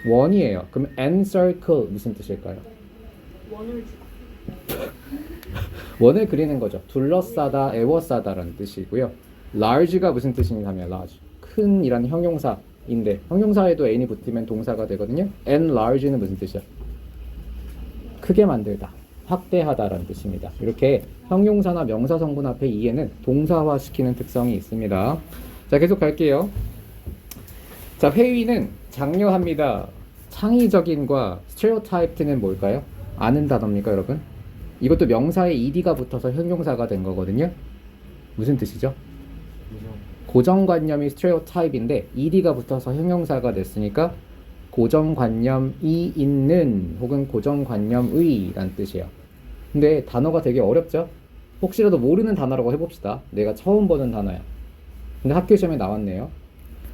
원이에요. 그럼 encircle 무슨 뜻일까요? 원을 주다. 원을 그리는 거죠. 둘러싸다, 에워싸다라는 뜻이고요. large가 무슨 뜻이냐 하면 large, 큰이라는 형용사인데 형용사에도 n이 붙으면 동사가 되거든요. enlarge는 무슨 뜻이야? 크게 만들다, 확대하다라는 뜻입니다. 이렇게 형용사나 명사 성분 앞에 en은 동사화시키는 특성이 있습니다. 자, 계속 갈게요. 자, 회의는 장려합니다. 창의적인과 스테레오타입트는 뭘까요? 아는 단어입니까, 여러분? 이것도 명사에 ed가 붙어서 형용사가 된 거거든요. 무슨 뜻이죠? 고정관념이 스테레오타입인데 ed가 붙어서 형용사가 됐으니까 고정관념이 있는 혹은 고정관념의 라는 뜻이에요. 근데 단어가 되게 어렵죠? 혹시라도 모르는 단어라고 해봅시다. 내가 처음 보는 단어야. 근데 학교 시험에 나왔네요.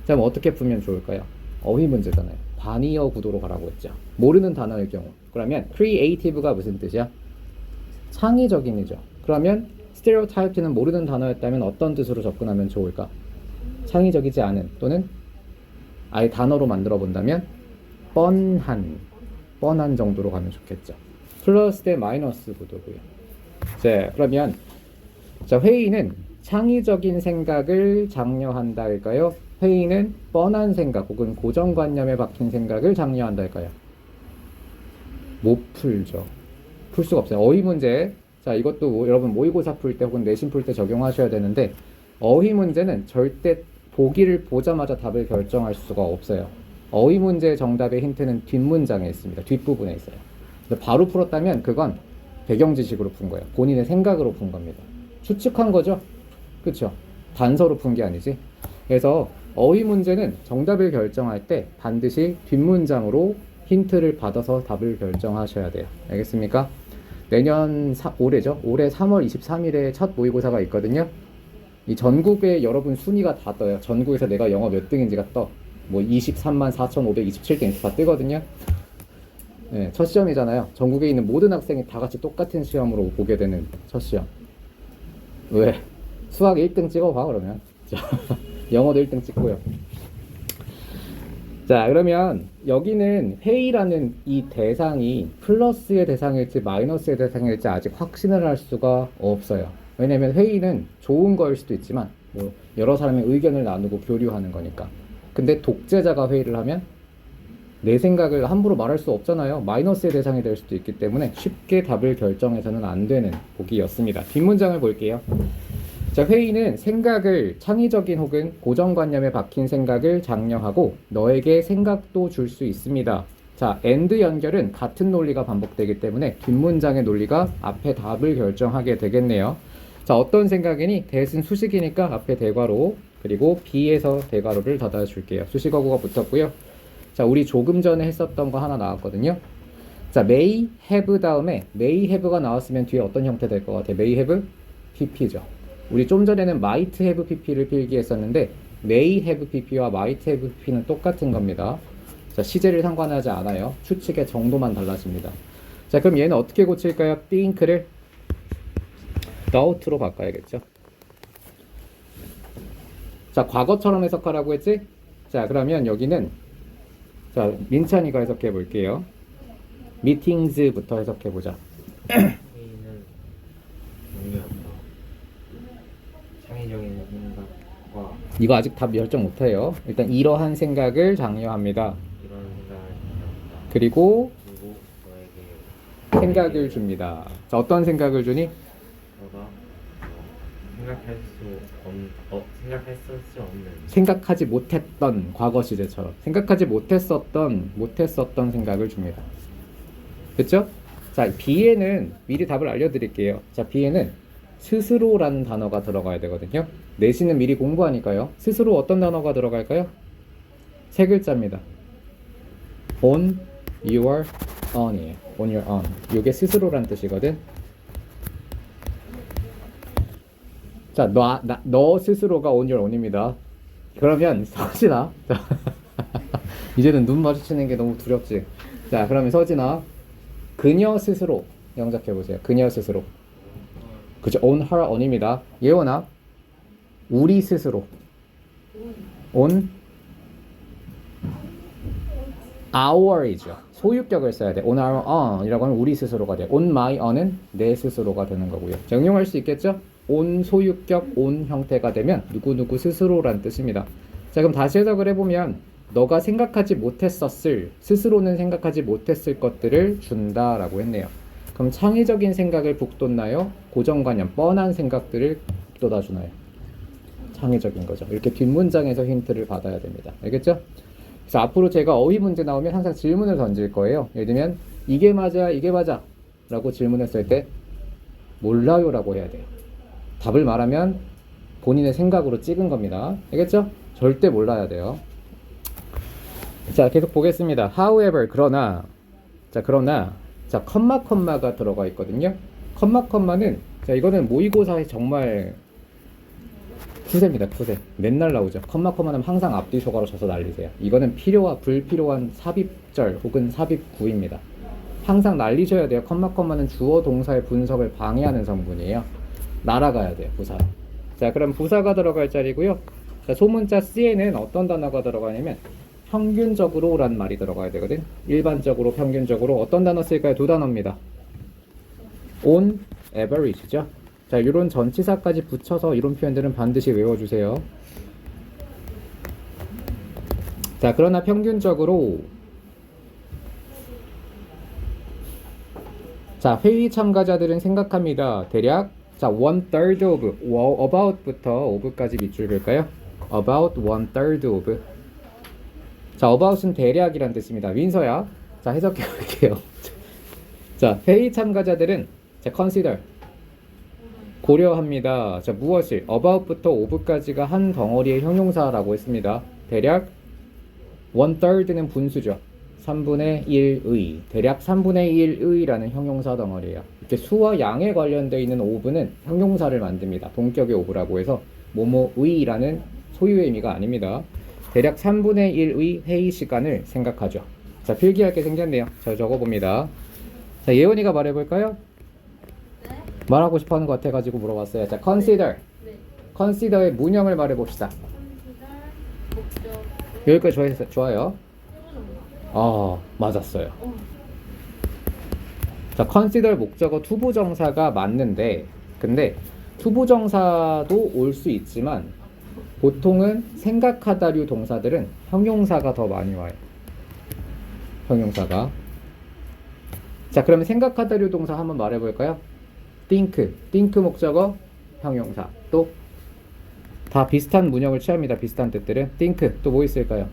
자, 그럼 어떻게 풀면 좋을까요? 어휘 문제잖아요. 반의어 구도로 가라고 했죠. 모르는 단어의 경우. 그러면 creative가 무슨 뜻이야? 창의적인이죠. 그러면 stereotype는 모르는 단어였다면 어떤 뜻으로 접근하면 좋을까? 창의적이지 않은 또는 아예 단어로 만들어 본다면 뻔한 정도로 가면 좋겠죠. 플러스 대 마이너스 구도고요. 자, 그러면 자, 회의는 창의적인 생각을 장려한다일까요? 회의는 뻔한 생각 혹은 고정관념에 박힌 생각을 장려한다일까요? 못 풀죠. 풀 수가 없어요. 어휘 문제. 자, 이것도 여러분 모의고사 풀 때 혹은 내신 풀 때 적용하셔야 되는데 어휘 문제는 절대 보기를 보자마자 답을 결정할 수가 없어요. 어휘 문제의 정답의 힌트는 뒷문장에 있습니다. 뒷부분에 있어요. 바로 풀었다면 그건 배경 지식으로 푼 거예요. 본인의 생각으로 푼 겁니다. 추측한 거죠? 그렇죠? 단서로 푼 게 아니지. 그래서 어휘 문제는 정답을 결정할 때 반드시 뒷문장으로 힌트를 받아서 답을 결정하셔야 돼요. 알겠습니까? 올해죠. 올해 3월 23일에 첫 모의고사가 있거든요. 이 전국에 여러분 순위가 다 떠요. 전국에서 내가 영어 몇 등인지가 떠. 뭐 23만 4,527등 이렇게 다 뜨거든요. 네, 첫 시험이잖아요. 전국에 있는 모든 학생이 다 같이 똑같은 시험으로 보게 되는 첫 시험. 왜? 수학 1등 찍어봐 그러면. 자, 영어도 1등 찍고요. 자, 그러면 여기는 회의라는 이 대상이 플러스의 대상일지 마이너스의 대상일지 아직 확신을 할 수가 없어요. 왜냐면 회의는 좋은 거일 수도 있지만 뭐 여러 사람의 의견을 나누고 교류하는 거니까. 근데 독재자가 회의를 하면 내 생각을 함부로 말할 수 없잖아요. 마이너스의 대상이 될 수도 있기 때문에 쉽게 답을 결정해서는 안 되는 보기였습니다. 뒷문장을 볼게요. 자, 회의는 생각을 창의적인 혹은 고정관념에 박힌 생각을 장려하고 너에게 생각도 줄 수 있습니다. 자, and 연결은 같은 논리가 반복되기 때문에 뒷문장의 논리가 앞에 답을 결정하게 되겠네요. 자, 어떤 생각이니? 대신 수식이니까 앞에 대괄호 그리고 B에서 대괄호를 닫아줄게요. 수식어구가 붙었고요. 자, 우리 조금 전에 했었던 거 하나 나왔거든요. 자, may have 다음에 may have가 나왔으면 뒤에 어떤 형태 될 것 같아요? may have pp죠. 우리 좀 전에는 might have pp를 필기했었는데 may have pp와 might have pp는 똑같은 겁니다. 자, 시제를 상관하지 않아요. 추측의 정도만 달라집니다. 자, 그럼 얘는 어떻게 고칠까요? think를 thought로 바꿔야겠죠. 자, 과거처럼 해석하라고 했지? 자, 그러면 여기는 자, 민찬이가 해석해 볼게요. meetings부터 해석해 보자. 회의는 의미없다. 창의적인 생각과 이거 아직 답 결정 못 해요. 일단 이러한 생각을 장려합니다. 이런 생각을 가져온다. 그리고 그리고 너에게 생각을 줍니다. 자, 어떤 생각을 주니? 너가 생각할 수 없는 생각하지 못했던 과거 시제처럼 생각하지 못했었던 생각을 줍니다. 그렇죠? 자, B에는 미리 답을 알려드릴게요. 자, B에는 스스로라는 단어가 들어가야 되거든요. 내신은 미리 공부하니까요. 스스로 어떤 단어가 들어갈까요? 세 글자입니다. On your own이에요. On your own. 이게 스스로라는 뜻이거든. 자, 너 스스로가 on your own입니다. 그러면 서진아, 자, 이제는 눈 마주치는 게 너무 두렵지. 자, 그러면 서진아, 그녀 스스로 영작해 보세요. 그녀 스스로. 그죠? on her own입니다. 예원아, 우리 스스로. on our이죠. 소유격을 써야 돼. on our own이라고 하면 우리 스스로가 돼. on my own은 내 스스로가 되는 거고요. 자, 응용할 수 있겠죠? on 소유격 on 형태가 되면 누구누구 스스로란 뜻입니다. 자, 그럼 다시 해석을 해보면 너가 생각하지 못했었을, 스스로는 생각하지 못했을 것들을 준다라고 했네요. 그럼 창의적인 생각을 북돋나요? 고정관념, 뻔한 생각들을 북돋아주나요? 창의적인 거죠. 이렇게 뒷문장에서 힌트를 받아야 됩니다. 알겠죠? 그래서 앞으로 제가 어휘 문제 나오면 항상 질문을 던질 거예요. 예를 들면 이게 맞아, 이게 맞아 라고 질문했을 때 몰라요 라고 해야 돼요. 답을 말하면 본인의 생각으로 찍은 겁니다. 알겠죠? 절대 몰라야 돼요. 자, 계속 보겠습니다. However, 그러나, 자, 컴마가 들어가 있거든요. 컴마는, 자, 이거는 모의고사에 정말 푸세입니다, 푸세. 맨날 나오죠. 컴마는 항상 앞뒤 소가로 쳐서 날리세요. 이거는 필요와 불필요한 삽입절 혹은 삽입구입니다. 항상 날리셔야 돼요. 컴마는 주어 동사의 분석을 방해하는 성분이에요. 날아가야 돼요, 부사. 자, 그럼 부사가 들어갈 자리고요. 자, 소문자 C에는 어떤 단어가 들어가냐면 평균적으로 라는 말이 들어가야 되거든. 일반적으로, 평균적으로 어떤 단어 쓸까요? 두 단어입니다. on average죠. 자, 이런 전치사까지 붙여서 이런 표현들은 반드시 외워주세요. 자, 그러나 평균적으로, 자, 회의 참가자들은 생각합니다. 대략, 자, 1/3 of, about부터 of까지 밑줄 그을까요? about 1/3 of. 자, about은 대략이란 뜻입니다. 민서야, 자, 해석해 볼게요. 자, 회의 참가자들은, 자, consider, 고려합니다. 자, 무엇을? about부터 of까지가 한 덩어리의 형용사라고 했습니다. 대략 1/3는 분수죠. 3분의 1의, 대략 3분의 1의라는 형용사 덩어리예요. 이렇게 수와 양에 관련되어 있는 of는 형용사를 만듭니다. 동격의 of라고 해서 뭐뭐의라는 소유의 의미가 아닙니다. 대략 3분의 1의 회의 시간을 생각하죠. 자, 필기할 게 생겼네요. 자, 적어봅니다. 자, 예원이가 말해볼까요? 네? 말하고 싶어하는 것 같아가지고 물어봤어요. 자, consider. 네. consider의 문형을 말해봅시다. 컨시더 목적 여기까지 좋아요. 표현은 맞았어요. 어. 자, consider 목적어 투부정사가 맞는데, 근데 투부정사도 올 수 있지만 보통은 생각하다류 동사들은 형용사가 더 많이 와요. 형용사가. 자, 그러면 생각하다류 동사 한번 말해볼까요? think 목적어 형용사. 또 다 비슷한 문형을 취합니다. 비슷한 뜻들은. think 또 뭐 있을까요?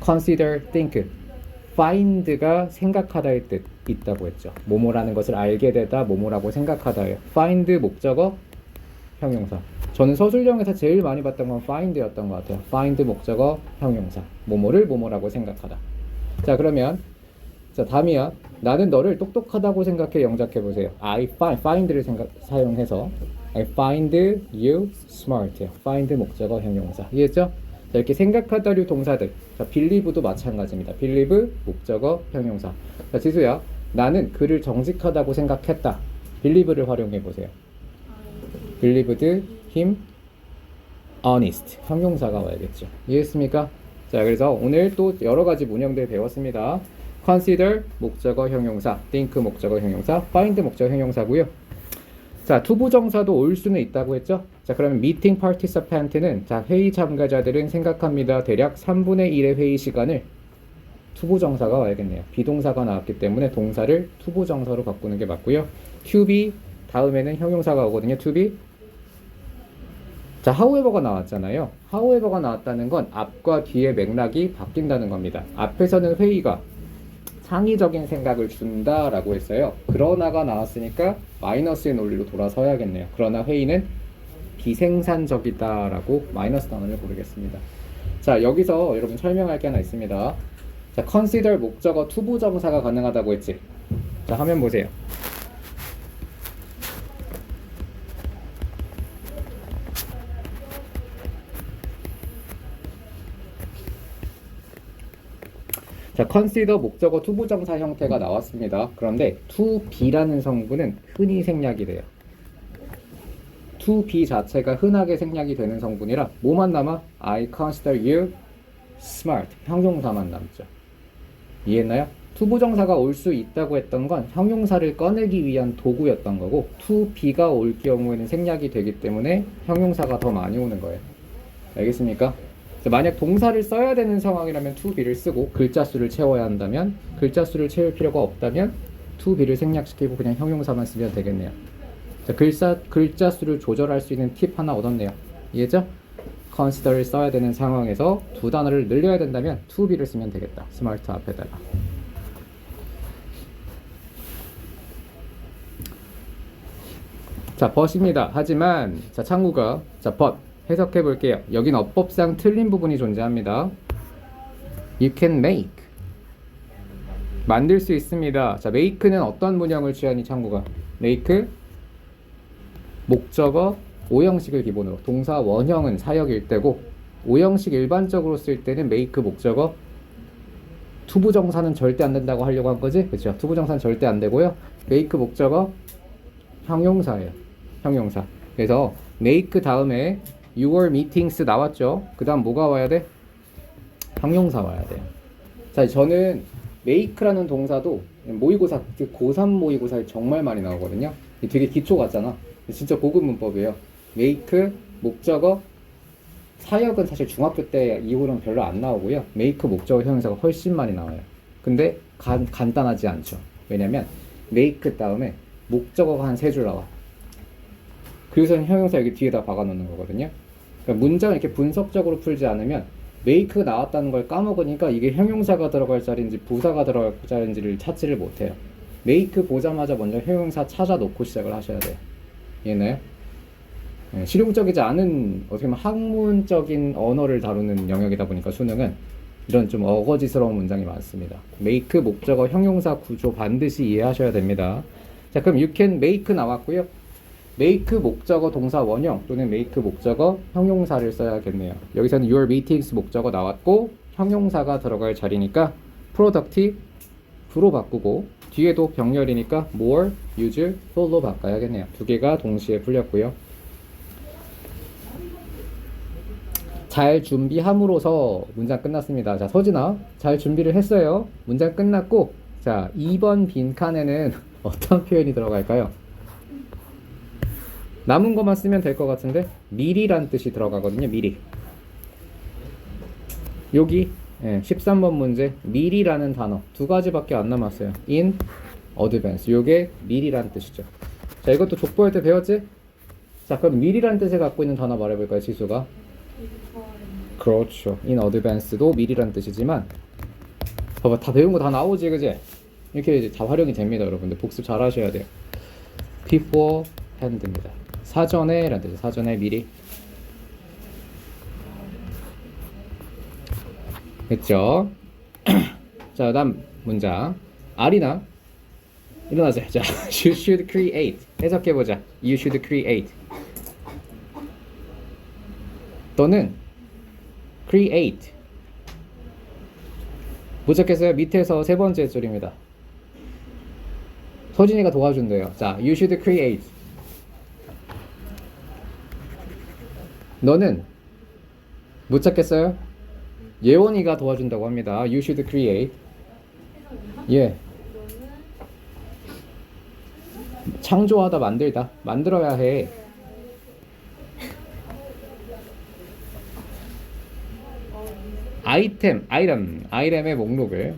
consider, think. find가 생각하다의 뜻 있다고 했죠. 뭐뭐라는 것을 알게 되다, 뭐뭐라고 생각하다예요. find 목적어 형용사. 저는 서술형에서 제일 많이 봤던 건 find였던 것 같아요. find 목적어 형용사. 뭐뭐를 뭐뭐라고 생각하다. 자, 그러면 자, 다음이야. 나는 너를 똑똑하다고 생각해. 영작해 보세요. find를 사용해서 I find you smart. find 목적어 형용사. 이해했죠? 자, 이렇게 생각하다류 동사들. 자, believe도 마찬가지입니다. believe 목적어 형용사. 자, 지수야. 나는 그를 정직하다고 생각했다. believe를 활용해 보세요. believed him honest. 형용사가 와야겠죠. 이해했습니까? 자, 그래서 오늘 또 여러 가지 문형들 배웠습니다. consider 목적어 형용사, think 목적어 형용사, find 목적어 형용사고요. 자, 투부정사도 올 수는 있다고 했죠. 자, 그러면 meeting participant는 자, 회의 참가자들은 생각합니다. 대략 3분의 1의 회의 시간을 투부정사가 와야겠네요. 비동사가 나왔기 때문에 동사를 투부정사로 바꾸는 게 맞고요. to be 다음에는 형용사가 오거든요. to be. 자, however가 나왔잖아요. however가 나왔다는 건 앞과 뒤의 맥락이 바뀐다는 겁니다. 앞에서는 회의가 창의적인 생각을 준다라고 했어요. 그러나가 나왔으니까 마이너스의 논리로 돌아서야겠네요. 그러나 회의는 비생산적이다라고 마이너스 단어를 고르겠습니다. 자, 여기서 여러분 설명할 게 하나 있습니다. 자, consider 목적어 투부정사가 가능하다고 했지. 자, 화면 보세요. 자, consider 목적어 투부정사 형태가 나왔습니다. 그런데 to be라는 성분은 흔히 생략이 돼요. to be 자체가 흔하게 생략이 되는 성분이라 뭐만 남아? I consider you smart. 형용사만 남죠. 이해했나요? 투부정사가 올 수 있다고 했던 건 형용사를 꺼내기 위한 도구였던 거고 to be가 올 경우에는 생략이 되기 때문에 형용사가 더 많이 오는 거예요. 알겠습니까? 만약 동사를 써야 되는 상황이라면 to be를 쓰고 글자 수를 채워야 한다면 글자 수를 채울 필요가 없다면 to be를 생략시키고 그냥 형용사만 쓰면 되겠네요. 자, 글자 수를 조절할 수 있는 팁 하나 얻었네요. 이해죠? consider를 써야 되는 상황에서 두 단어를 늘려야 된다면 to be를 쓰면 되겠다. smart 앞에다가. 자, but입니다. 하지만 자, 창구가 자, but 해석해 볼게요. 여긴 어법상 틀린 부분이 존재합니다. You can make. 만들 수 있습니다. 자, make는 어떤 문형을 취하니 창구가? make 목적어 5형식을 기본으로. 동사 원형은 사역일 때고 5형식 일반적으로 쓸 때는 make 목적어 투부정사는 절대 안 된다고 하려고 한 거지? 그렇죠? 투부정사는 절대 안 되고요. make 목적어 형용사예요. 형용사. 그래서 make 다음에 your meetings 나왔죠? 그 다음 뭐가 와야 돼? 형용사 와야 돼요. 자, 저는 make라는 동사도 모의고사, 고3 모의고사에 정말 많이 나오거든요. 되게 기초 같잖아. 진짜 고급 문법이에요. make 목적어 사역은 사실 중학교 때 이후로는 별로 안 나오고요. make 목적어 형용사가 훨씬 많이 나와요. 근데 간단하지 않죠. 왜냐면 make 다음에 목적어가 한 3줄 나와. 그래서 형용사 여기 뒤에다 박아 놓는 거거든요. 그러니까 문장을 이렇게 분석적으로 풀지 않으면 make 나왔다는 걸 까먹으니까 이게 형용사가 들어갈 자리인지 부사가 들어갈 자리인지를 찾지를 못해요. make 보자마자 먼저 형용사 찾아 놓고 시작을 하셔야 돼요. 이해나요? 네, 실용적이지 않은 어떻게 보면 학문적인 언어를 다루는 영역이다 보니까 수능은 이런 좀 어거지스러운 문장이 많습니다. make 목적어 형용사 구조 반드시 이해하셔야 됩니다. 자, 그럼 you can make 나왔고요. make 목적어 동사 원형 또는 make 목적어 형용사를 써야겠네요. 여기서는 your meetings 목적어 나왔고 형용사가 들어갈 자리니까 productive로 바꾸고 뒤에도 병렬이니까 more, use, full로 바꿔야겠네요. 두 개가 동시에 풀렸고요. 잘 준비함으로써 문장 끝났습니다. 자, 서진아 잘 준비를 했어요. 문장 끝났고 자, 2번 빈칸에는 어떤 표현이 들어갈까요? 남은 것만 쓰면 될 것 같은데 미리란 뜻이 들어가거든요. 미리. 여기 13번 문제 미리라는 단어 두 가지밖에 안 남았어요. in advance. 요게 미리란 뜻이죠. 자, 이것도 족보할 때 배웠지? 자, 그럼 미리란 뜻을 갖고 있는 단어 말해볼까요? 지수가? 그렇죠. in advance도 미리란 뜻이지만 봐봐, 다 배운 거 다 나오지, 그지? 이렇게 이제 다 활용이 됩니다. 여러분들 복습 잘 하셔야 돼요. beforehand 입니다. 사전에 라는 뜻이죠. 사전에 미리. 됐죠? 자, 다음 문장. 아리나 일어나세요. 자, you should create. 해석해보자. You should create. 너는 create. 못 찾겠어요? 밑에서 세 번째 줄입니다. 서진이가 도와준대요. 자, you should create. 너는 못 찾겠어요? 예원이가 도와준다고 합니다. You should create. 예. 창조하다, 만들다. 만들어야 해. 아이템의 목록을.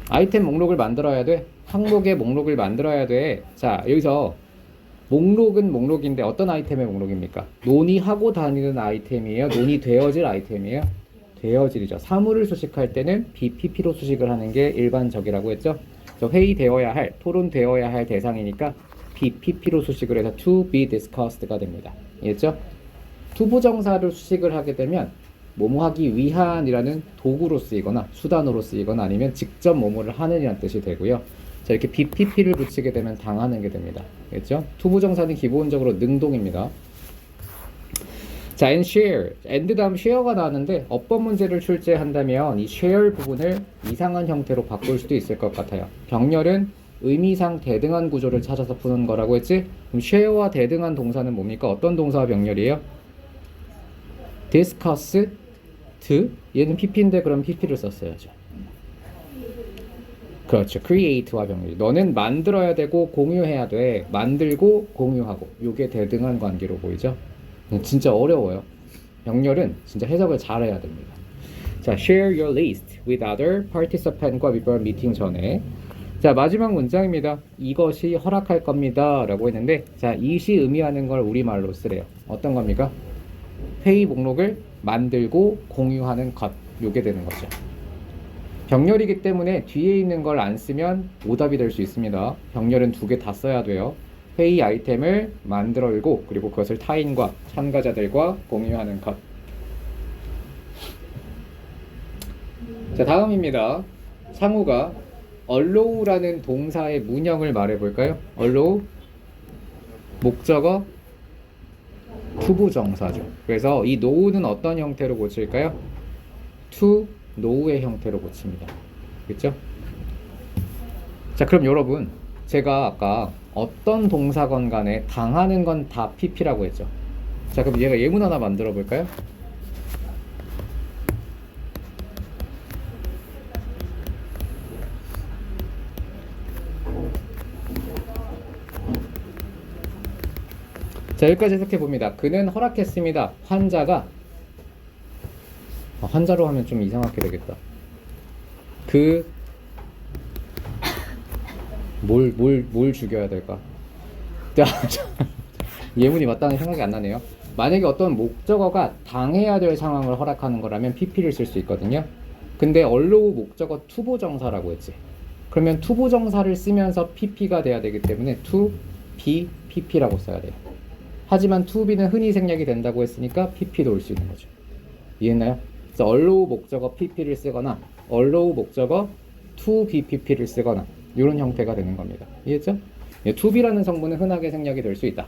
아이템 목록을 만들어야 돼. 항목의 목록을 만들어야 돼. 자, 여기서 목록은 목록인데 어떤 아이템의 목록입니까? 논의하고 다니는 아이템이에요? 논의되어질 아이템이에요? 되어질이죠. 사물을 수식할 때는 BPP로 수식을 하는 게 일반적이라고 했죠. 그래서 회의되어야 할, 토론되어야 할 대상이니까 BPP로 수식을 해서 to be discussed가 됩니다. 이해했죠? 투부정사를 수식을 하게 되면 뭐뭐 하기 위한이라는 도구로 쓰이거나 수단으로 쓰이거나 아니면 직접 뭐뭐를 하는이라는 뜻이 되고요. 자, 이렇게 BPP를 붙이게 되면 당하는 게 됩니다. 알겠죠? 투부정사는 기본적으로 능동입니다. 자, and share. and 다음 share가 나왔는데 어법 문제를 출제한다면 이 share 부분을 이상한 형태로 바꿀 수도 있을 것 같아요. 병렬은 의미상 대등한 구조를 찾아서 푸는 거라고 했지? 그럼 share와 대등한 동사는 뭡니까? 어떤 동사와 병렬이에요? discuss, to. 얘는 pp인데 그럼 pp를 썼어야죠. 그렇죠. create와 병렬. 너는 만들어야 되고 공유해야 돼. 만들고 공유하고. 요게 대등한 관계로 보이죠? 진짜 어려워요. 병렬은 진짜 해석을 잘해야 됩니다. 자, share your list with other participant과 before meeting 전에. 자, 마지막 문장입니다. 이것이 허락할 겁니다 라고 했는데, 자, it이 의미하는 걸 우리말로 쓰래요. 어떤 겁니까? 회의 목록을 만들고 공유하는 것. 요게 되는 거죠. 병렬이기 때문에 뒤에 있는 걸 안 쓰면 오답이 될 수 있습니다. 병렬은 두 개 다 써야 돼요. 회의 아이템을 만들어일고 그리고 그것을 타인과 참가자들과 공유하는 것. 자, 다음입니다. 상우가 allow라는 동사의 문형을 말해볼까요? allow 목적어 투부정사죠. 그래서 이 know는 어떤 형태로 고칠까요? to know의 형태로 고칩니다. 그렇죠? 자, 그럼 여러분, 제가 아까 어떤 동사건 간에 당하는 건 다 PP라고 했죠. 자, 그럼 얘가 예문 하나 만들어 볼까요? 자, 여기까지 해석해 봅니다. 그는 허락했습니다. 환자가 환자로 하면 좀 이상하게 되겠다. 뭘 죽여야 될까? 자, 예문이 마땅히 생각이 안 나네요. 만약에 어떤 목적어가 당해야 될 상황을 허락하는 거라면 PP를 쓸 수 있거든요. 근데 allow 목적어 투부정사라고 했지. 그러면 투부정사를 쓰면서 PP가 돼야 되기 때문에 to be PP라고 써야 돼요. 하지만 to be는 흔히 생략이 된다고 했으니까 PP도 올 수 있는 거죠. 이해했나요? 그래서 allow 목적어 PP를 쓰거나 allow 목적어 to be PP를 쓰거나 이런 형태가 되는 겁니다. 이해했죠? to be라는 성분은 흔하게 생략이 될 수 있다.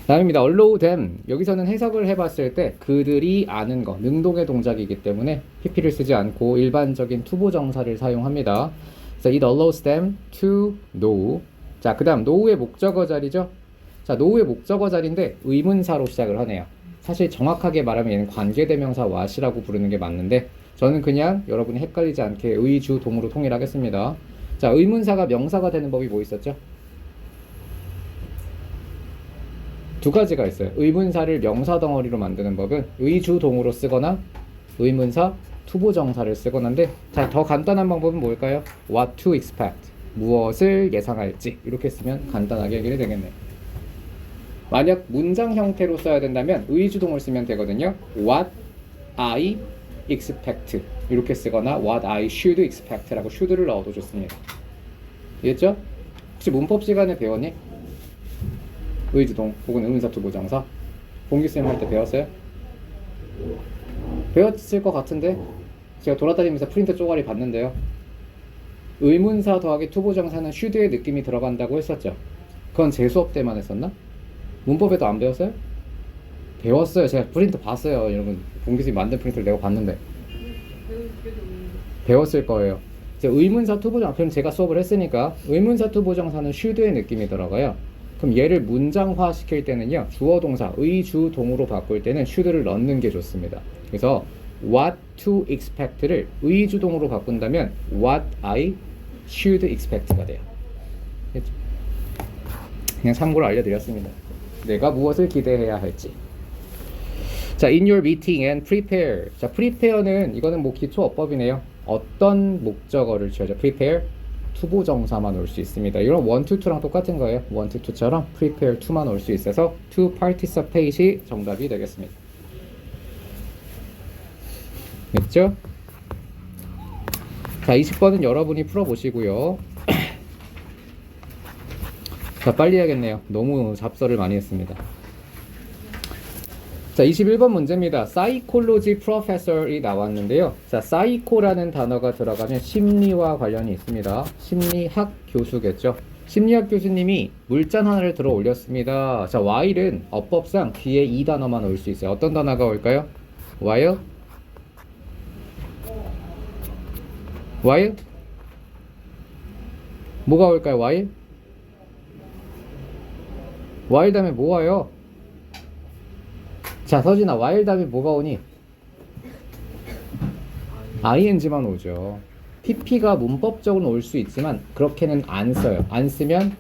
다음입니다. allow them. 여기서는 해석을 해봤을 때 그들이 아는 거, 능동의 동작이기 때문에 PP를 쓰지 않고 일반적인 투부정사를 사용합니다. 그래서 it allows them to know. 자, 그 다음 know의 목적어 자리죠. 자, know의 목적어 자리인데 의문사로 시작을 하네요. 사실 정확하게 말하면 얘는 관계대명사 what이라고 부르는 게 맞는데 저는 그냥 여러분이 헷갈리지 않게 의주 동으로 통일하겠습니다. 자, 의문사가 명사가 되는 법이 뭐 있었죠? 두 가지가 있어요. 의문사를 명사 덩어리로 만드는 법은 의주 동으로 쓰거나 의문사 투부정사를 쓰거나인데, 자, 더 간단한 방법은 뭘까요? what to expect. 무엇을 예상할지. 이렇게 쓰면 간단하게 얘기를 되겠네요. 만약 문장 형태로 써야 된다면 의주동을 쓰면 되거든요. what I expect 이렇게 쓰거나 what I should expect라고 should를 넣어도 좋습니다. 이해했죠? 혹시 문법 시간에 배웠니? 의주동 혹은 의문사투 보정사 봉기쌤 할 때 배웠어요? 배웠을 것 같은데 제가 돌아다니면서 프린터 쪼가리 봤는데요. 의문사 더하기 투보정사는 슈드의 느낌이 들어간다고 했었죠. 그건 제 수업 때만 했었나? 문법에도 안 배웠어요? 배웠어요. 제가 프린터 봤어요. 여러분 봉기쌤이 만든 프린터를 내가 봤는데 배울 기억이 없는데. 배웠을 거예요. 이제 의문사 투보정 그럼 제가 수업을 했으니까 의문사 투보정사는 슈드의 느낌이 들어가요. 그럼 얘를 문장화 시킬 때는요 주어 동사 의주동으로 바꿀 때는 should를 넣는 게 좋습니다. 그래서 what to expect를 의주동으로 바꾼다면 what I should expect가 돼요. 됐죠? 그냥 참고로 알려드렸습니다. 내가 무엇을 기대해야 할지. 자, in your meeting and prepare. 자, prepare는 이거는 뭐 기초 어법이네요. 어떤 목적어를 취하죠? prepare 투보정사만 올 수 있습니다. 이런 1, 2, 2랑 똑같은 거예요. 1, 2, 2처럼 prepare to만 올 수 있어서 to participate이 정답이 되겠습니다. 됐죠? 자, 20번은 여러분이 풀어보시고요. 자, 빨리 해야겠네요. 너무 잡설을 많이 했습니다. 자, 21번 문제입니다. 사이콜로지 프로페서이 나왔는데요. 자, 사이코라는 단어가 들어가면 심리와 관련이 있습니다. 심리학 교수겠죠. 심리학 교수님이 물잔 하나를 들어 올렸습니다. 자, while은 어법상 뒤에 이 단어만 올 수 있어요. 어떤 단어가 올까요? while? while? 뭐가 올까요? while? while 다음에 뭐 와요? 자, 서진아, while 다음에 뭐가 오니? ing만 오죠. pp가 문법적으로는 올 수 있지만 그렇게는 안 써요. 안 쓰면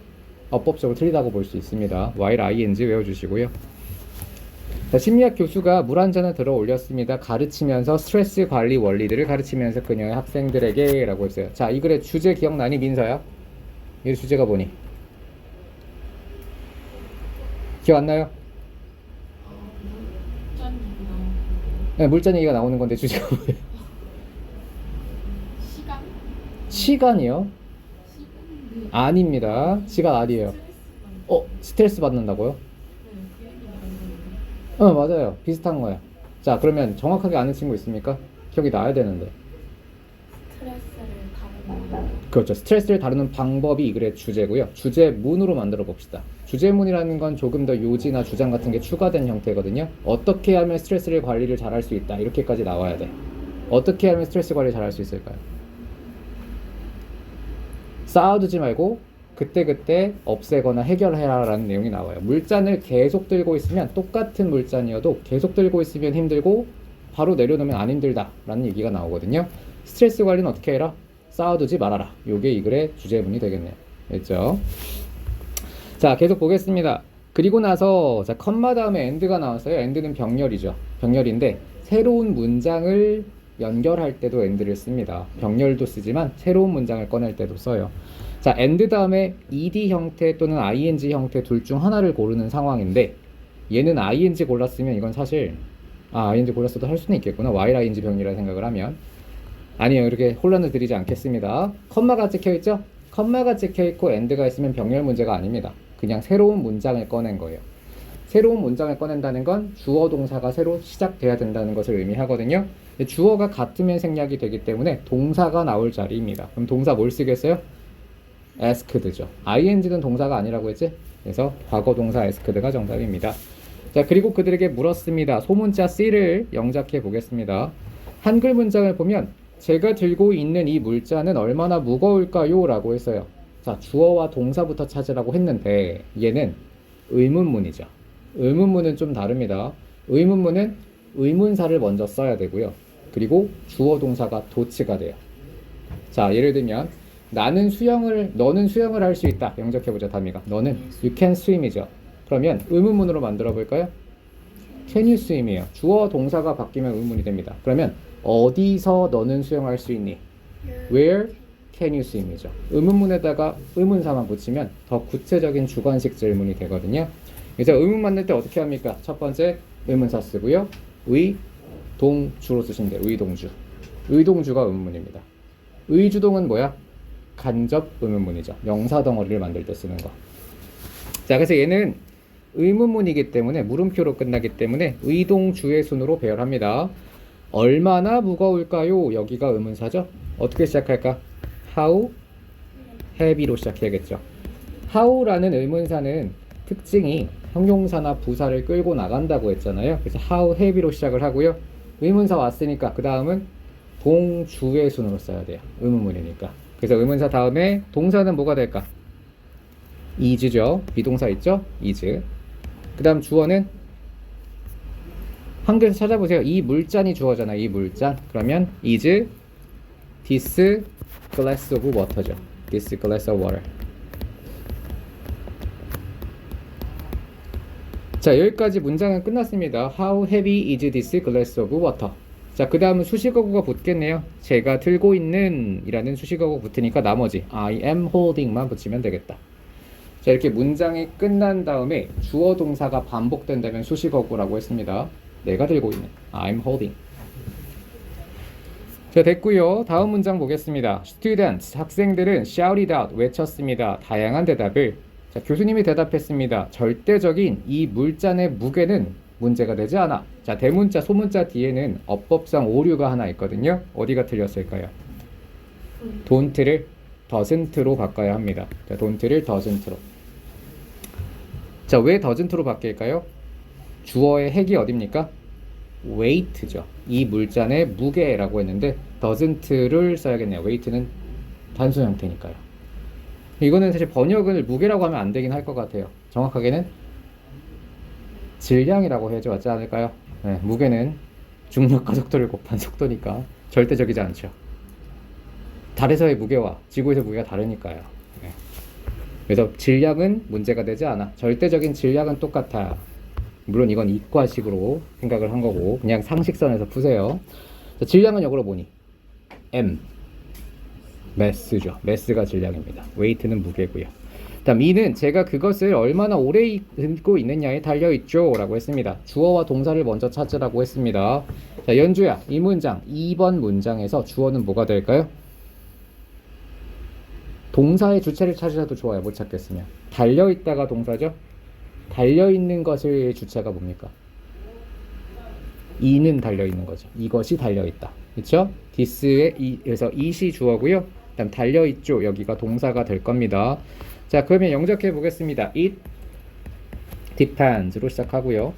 어법적으로 틀리다고 볼 수 있습니다. while ing 외워주시고요. 자, 심리학 교수가 물 한 잔을 들어 올렸습니다. 가르치면서 스트레스 관리 원리들을 가르치면서 그녀의 학생들에게 라고 했어요. 자, 이 글의 주제 기억나니, 민서야? 이 주제가 뭐니? 기억 안 나요? 네, 물잔 얘기가 나오는 건데 주제가 뭐예요? 시간? 시간이요? 시간? 네. 아닙니다. 시간 아니에요. 스트레스 받는다고요? 네, 맞아요. 비슷한 거야. 자, 그러면 정확하게 아는 친구 있습니까? 기억이 나야 되는데. 스트레스를 다루는. 그렇죠. 스트레스를 다루는 방법이 이 글의 주제고요. 주제문으로 만들어 봅시다. 주제문이라는 건 조금 더 요지나 주장 같은 게 추가된 형태거든요. 어떻게 하면 스트레스를 관리를 잘할 수 있다. 이렇게까지 나와야 돼. 어떻게 하면 스트레스 관리 잘할 수 있을까요? 쌓아두지 말고 그때그때 없애거나 해결해라 라는 내용이 나와요. 물잔을 계속 들고 있으면 똑같은 물잔이어도 계속 들고 있으면 힘들고 바로 내려놓으면 안 힘들다 라는 얘기가 나오거든요. 스트레스 관리는 어떻게 해라? 쌓아두지 말아라. 요게 이 글의 주제문이 되겠네요. 됐죠? 자, 계속 보겠습니다. 그리고 나서 자, 컴마 다음에 end가 나왔어요. end는 병렬이죠. 병렬인데 새로운 문장을 연결할 때도 end를 씁니다. 병렬도 쓰지만 새로운 문장을 꺼낼 때도 써요. 자, end 다음에 ed 형태 또는 ing 형태 둘 중 하나를 고르는 상황인데 얘는 ing 골랐으면 이건 사실 ing 골랐어도 할 수는 있겠구나. while ing 병렬이라 생각을 하면 아니요. 이렇게 혼란을 드리지 않겠습니다. 컴마가 찍혀있죠? 컴마가 찍혀있고 end가 있으면 병렬 문제가 아닙니다. 그냥 새로운 문장을 꺼낸 거예요. 새로운 문장을 꺼낸다는 건 주어 동사가 새로 시작돼야 된다는 것을 의미하거든요. 주어가 같으면 생략이 되기 때문에 동사가 나올 자리입니다. 그럼 동사 뭘 쓰겠어요? asked죠. ing는 동사가 아니라고 했지? 그래서 과거 동사 asked가 정답입니다. 자, 그리고 그들에게 물었습니다. 소문자 C를 영작해 보겠습니다. 한글 문장을 보면 제가 들고 있는 이 물잔은 얼마나 무거울까요? 라고 했어요. 자, 주어와 동사부터 찾으라고 했는데 얘는 의문문이죠. 의문문은 좀 다릅니다. 의문문은 의문사를 먼저 써야 되고요. 그리고 주어 동사가 도치가 돼요. 자, 예를 들면 너는 수영을 할 수 있다. 영작해보자. 다미가 너는 you can swim이죠. 그러면 의문문으로 만들어 볼까요? can you swim이에요. 주어 동사가 바뀌면 의문이 됩니다. 그러면 어디서 너는 수영할 수 있니? Where can you swim이죠. 의문문에다가 의문사만 붙이면 더 구체적인 주관식 질문이 되거든요. 그래서 의문 만들 때 어떻게 합니까? 첫 번째 의문사 쓰고요. 의동주로 쓰시면 돼요. 의동주. 의동주가 의문문입니다. 의주동은 뭐야? 간접 의문문이죠. 명사 덩어리를 만들 때 쓰는 거. 자, 그래서 얘는 의문문이기 때문에 물음표로 끝나기 때문에 의동주의 순으로 배열합니다. 얼마나 무거울까요? 여기가 의문사죠. 어떻게 시작할까? How heavy로 시작해야겠죠. how라는 의문사는 특징이 형용사나 부사를 끌고 나간다고 했잖아요. 그래서 how heavy로 시작을 하고요. 의문사 왔으니까 그 다음은 동주의 순으로 써야 돼요. 의문문이니까. 그래서 의문사 다음에 동사는 뭐가 될까? is죠. 비동사 있죠? is. 그 다음 주어는 한글에서 찾아보세요. 이 물잔이 주어잖아. 이 물잔. 그러면 is this glass of water죠. this glass of water. 자, 여기까지 문장은 끝났습니다. How heavy is this glass of water? 자, 그 다음은 수식어구가 붙겠네요. 제가 들고 있는 이라는 수식어구가 붙으니까 나머지 I am holding만 붙이면 되겠다. 자, 이렇게 문장이 끝난 다음에 주어 동사가 반복된다면 수식어구라고 했습니다. 내가 들고 있는 I'm holding. 자, 됐고요. 다음 문장 보겠습니다. Students, 학생들은 shouted out, 외쳤습니다. 다양한 대답을. 자, 교수님이 대답했습니다. 절대적인 이 물잔의 무게는 문제가 되지 않아. 자, 대문자, 소문자 뒤에는 어법상 오류가 하나 있거든요. 어디가 틀렸을까요? don't를 doesn't로 바꿔야 합니다. 자, don't를 doesn't로. 자, 왜 doesn't로 바뀔까요? 주어의 핵이 어딥니까? weight죠. 이 물잔의 무게라고 했는데 doesn't를 써야겠네요. weight는 단수 형태니까요. 이거는 사실 번역을 무게라고 하면 안 되긴 할 것 같아요. 정확하게는 질량이라고 해야지 맞지 않을까요? 네, 무게는 중력과 속도를 곱한 속도니까 절대적이지 않죠. 달에서의 무게와 지구에서의 무게가 다르니까요. 네. 그래서 질량은 문제가 되지 않아. 절대적인 질량은 똑같아. 물론 이건 이과식으로 생각을 한 거고 그냥 상식선에서 푸세요. 자, 질량은 역으로 뭐니? M. 매스죠. 매스가 질량입니다. 웨이트는 무게고요. 다음 이는 제가 그것을 얼마나 오래 들고 있느냐에 달려있죠 라고 했습니다. 주어와 동사를 먼저 찾으라고 했습니다. 자, 연주야, 이 문장 2번 문장에서 주어는 뭐가 될까요? 동사의 주체를 찾으셔도 좋아요. 못 찾겠으면. 달려있다가 동사죠. 달려있는 것의 주체가 뭡니까? 이는 달려있는 거죠. 이것이 달려있다. 그렇죠? this에서 it이 주어고요. 그다음 달려있죠. 여기가 동사가 될 겁니다. 자, 그러면 영작해 보겠습니다. It depends로 시작하고요.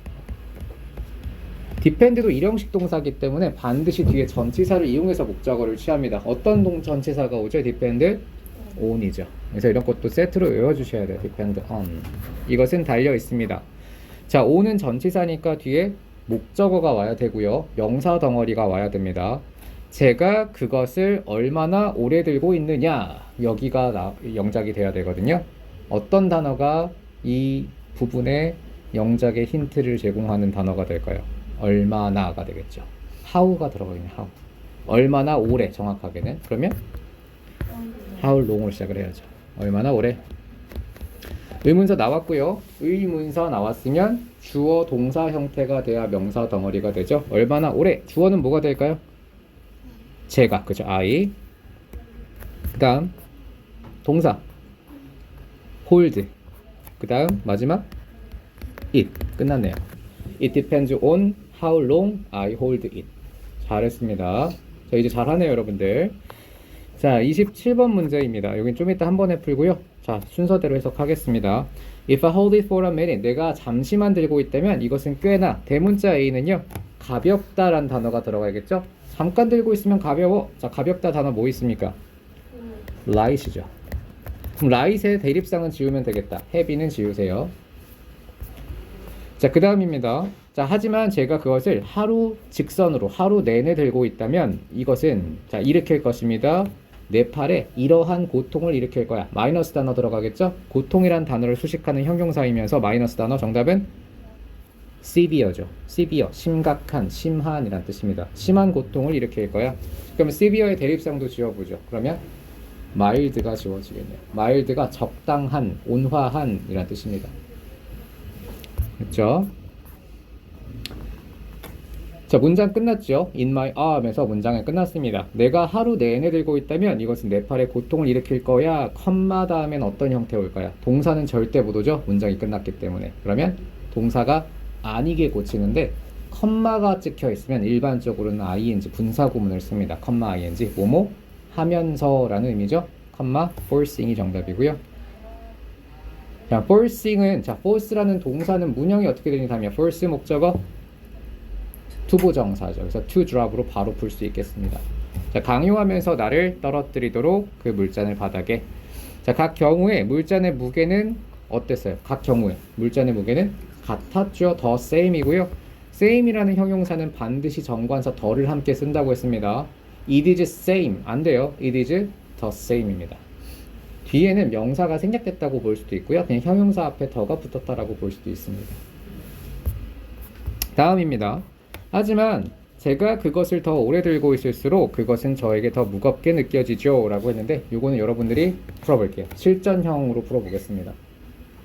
depend도 일형식 동사이기 때문에 반드시 뒤에 전치사를 이용해서 목적어를 취합니다. 어떤 전치사가 오죠? depend on이죠. 그래서 이런 것도 세트로 외워주셔야 돼요. depend on. 이것은 달려 있습니다. 자, on은 전치사니까 뒤에 목적어가 와야 되고요. 명사 덩어리가 와야 됩니다. 제가 그것을 얼마나 오래 들고 있느냐, 여기가 영작이 돼야 되거든요. 어떤 단어가 이 부분에 영작의 힌트를 제공하는 단어가 될까요? 얼마나가 되겠죠. how가 들어가 있는 how. 얼마나 오래 정확하게는. 그러면 how long으로 시작을 해야죠. 얼마나 오래. 의문사 나왔고요. 의문사 나왔으면 주어 동사 형태가 돼야 명사 덩어리가 되죠. 얼마나 오래. 주어는 뭐가 될까요? 제가. 그죠. I. 그 다음 동사 hold. 그 다음 마지막 it. 끝났네요. It depends on how long I hold it. 잘했습니다. 자, 이제 잘하네요 여러분들. 자, 27번 문제입니다. 여긴 좀 이따 한 번에 풀고요. 자, 순서대로 해석하겠습니다. If I hold it for a minute, 내가 잠시만 들고 있다면 이것은 꽤나. 대문자 A는요 가볍다란 단어가 들어가야겠죠. 잠깐 들고 있으면 가벼워. 자, 가볍다 단어 뭐 있습니까? light이죠. 그럼 light의 대립상은 지우면 되겠다. heavy는 지우세요. 자, 그 다음입니다. 자, 하지만 제가 그것을 하루 직선으로 하루 내내 들고 있다면 이것은 자, 일으킬 것입니다. 내 팔에 이러한 고통을 일으킬 거야. 마이너스 단어 들어가겠죠? 고통이란 단어를 수식하는 형용사이면서 마이너스 단어 정답은 severe죠. severe, 심각한, 심한이란 뜻입니다. 심한 고통을 일으킬 거야. 그러면 severe의 대립상도 지워보죠. 그러면 mild가 지워지겠네요. mild가 적당한, 온화한 이란 뜻입니다. 그렇죠? 자, 문장 끝났죠? In my arm에서 문장이 끝났습니다. 내가 하루 내내 들고 있다면 이것은 내 팔에 고통을 일으킬 거야. 컴마 다음엔 어떤 형태 올까요? 동사는 절대 못 오죠? 문장이 끝났기 때문에. 그러면 동사가 아니게 고치는데 컴마가 찍혀 있으면 일반적으로는 ing 분사 구문을 씁니다. 컴마 ing 뭐뭐 하면서라는 의미죠. 컴마 forcing이 정답이고요. 자, forcing은 자, force라는 동사는 문형이 어떻게 되니 다면 force 목적어 투부정사죠. 그래서 to drop으로 바로 풀 수 있겠습니다. 자, 강요하면서 나를 떨어뜨리도록 그 물잔을 바닥에. 자, 각 경우에 물잔의 무게는 어땠어요? 각 경우에 물잔의 무게는 같았죠. the same이고요. same이라는 형용사는 반드시 정관사 더를 함께 쓴다고 했습니다. It is same 안 돼요. It is the same입니다. 뒤에는 명사가 생략됐다고 볼 수도 있고요. 그냥 형용사 앞에 더가 붙었다라고 볼 수도 있습니다. 다음입니다. 하지만 제가 그것을 더 오래 들고 있을수록 그것은 저에게 더 무겁게 느껴지죠 라고 했는데 요거는 여러분들이 풀어볼게요. 실전형으로 풀어보겠습니다.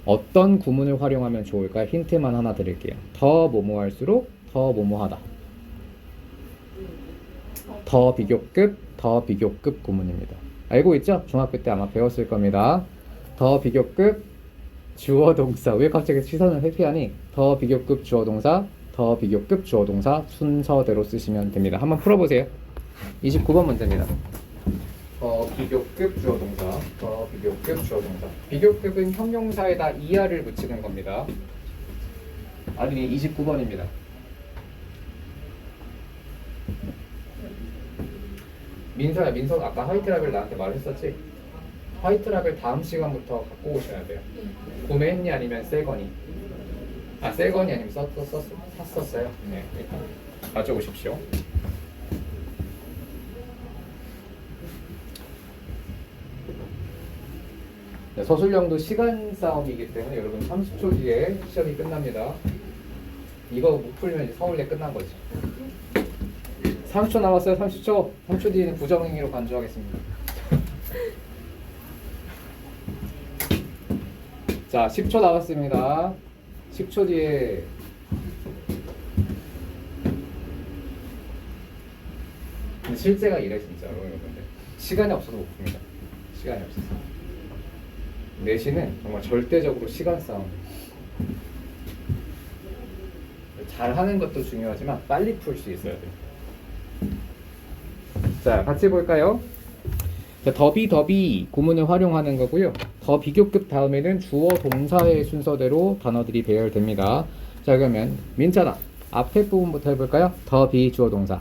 어떤 구문을 활용하면 좋을까요? 힌트만 하나 드릴게요. 더 뭐뭐 할수록 더 뭐뭐 하다. 더 비교급 구문입니다. 알고 있죠? 중학교 때 아마 배웠을 겁니다. 더 비교급 주어 동사. 왜 갑자기 시선을 회피하니? 더 비교급 주어 동사, 더 비교급 주어 동사 순서대로 쓰시면 됩니다. 한번 풀어보세요. 29번 문제입니다. 더 비교급 주어 동사, 더 비교급 주어 동사. 비교급은 형용사에다 ER을 붙이는 겁니다. 아린이 29번입니다. 민서야, 민서 아까 화이트락을 나한테 말했었지? 화이트락을 다음 시간부터 갖고 오셔야 돼요. 구매했니 아니면 새거니? 아, 새거니 아니면 샀었어요? 네, 일단 가져오십시오. 네, 서술형도 시간 싸움이기 때문에 여러분 30초 뒤에 시험이 끝납니다. 이거 못 풀면 이제 서울대 끝난 거죠. 30초 남았어요. 30초. 3초 뒤에는 부정행위로 간주하겠습니다. 자, 10초 남았습니다. 10초 뒤에 근데 실제가 이래 진짜로 여러분들. 시간이 없어서 못 풉니다. 시간이 없어서. 내신은 정말 절대적으로 시간 싸움. 잘하는 것도 중요하지만 빨리 풀 수 있어야 돼요. 자, 같이 볼까요? 자, 더비 구문을 활용하는 거고요. 더 비교급 다음에는 주어 동사의 순서대로 단어들이 배열됩니다. 자, 그러면 민찬아 앞에 부분부터 해볼까요? 더비 주어 동사.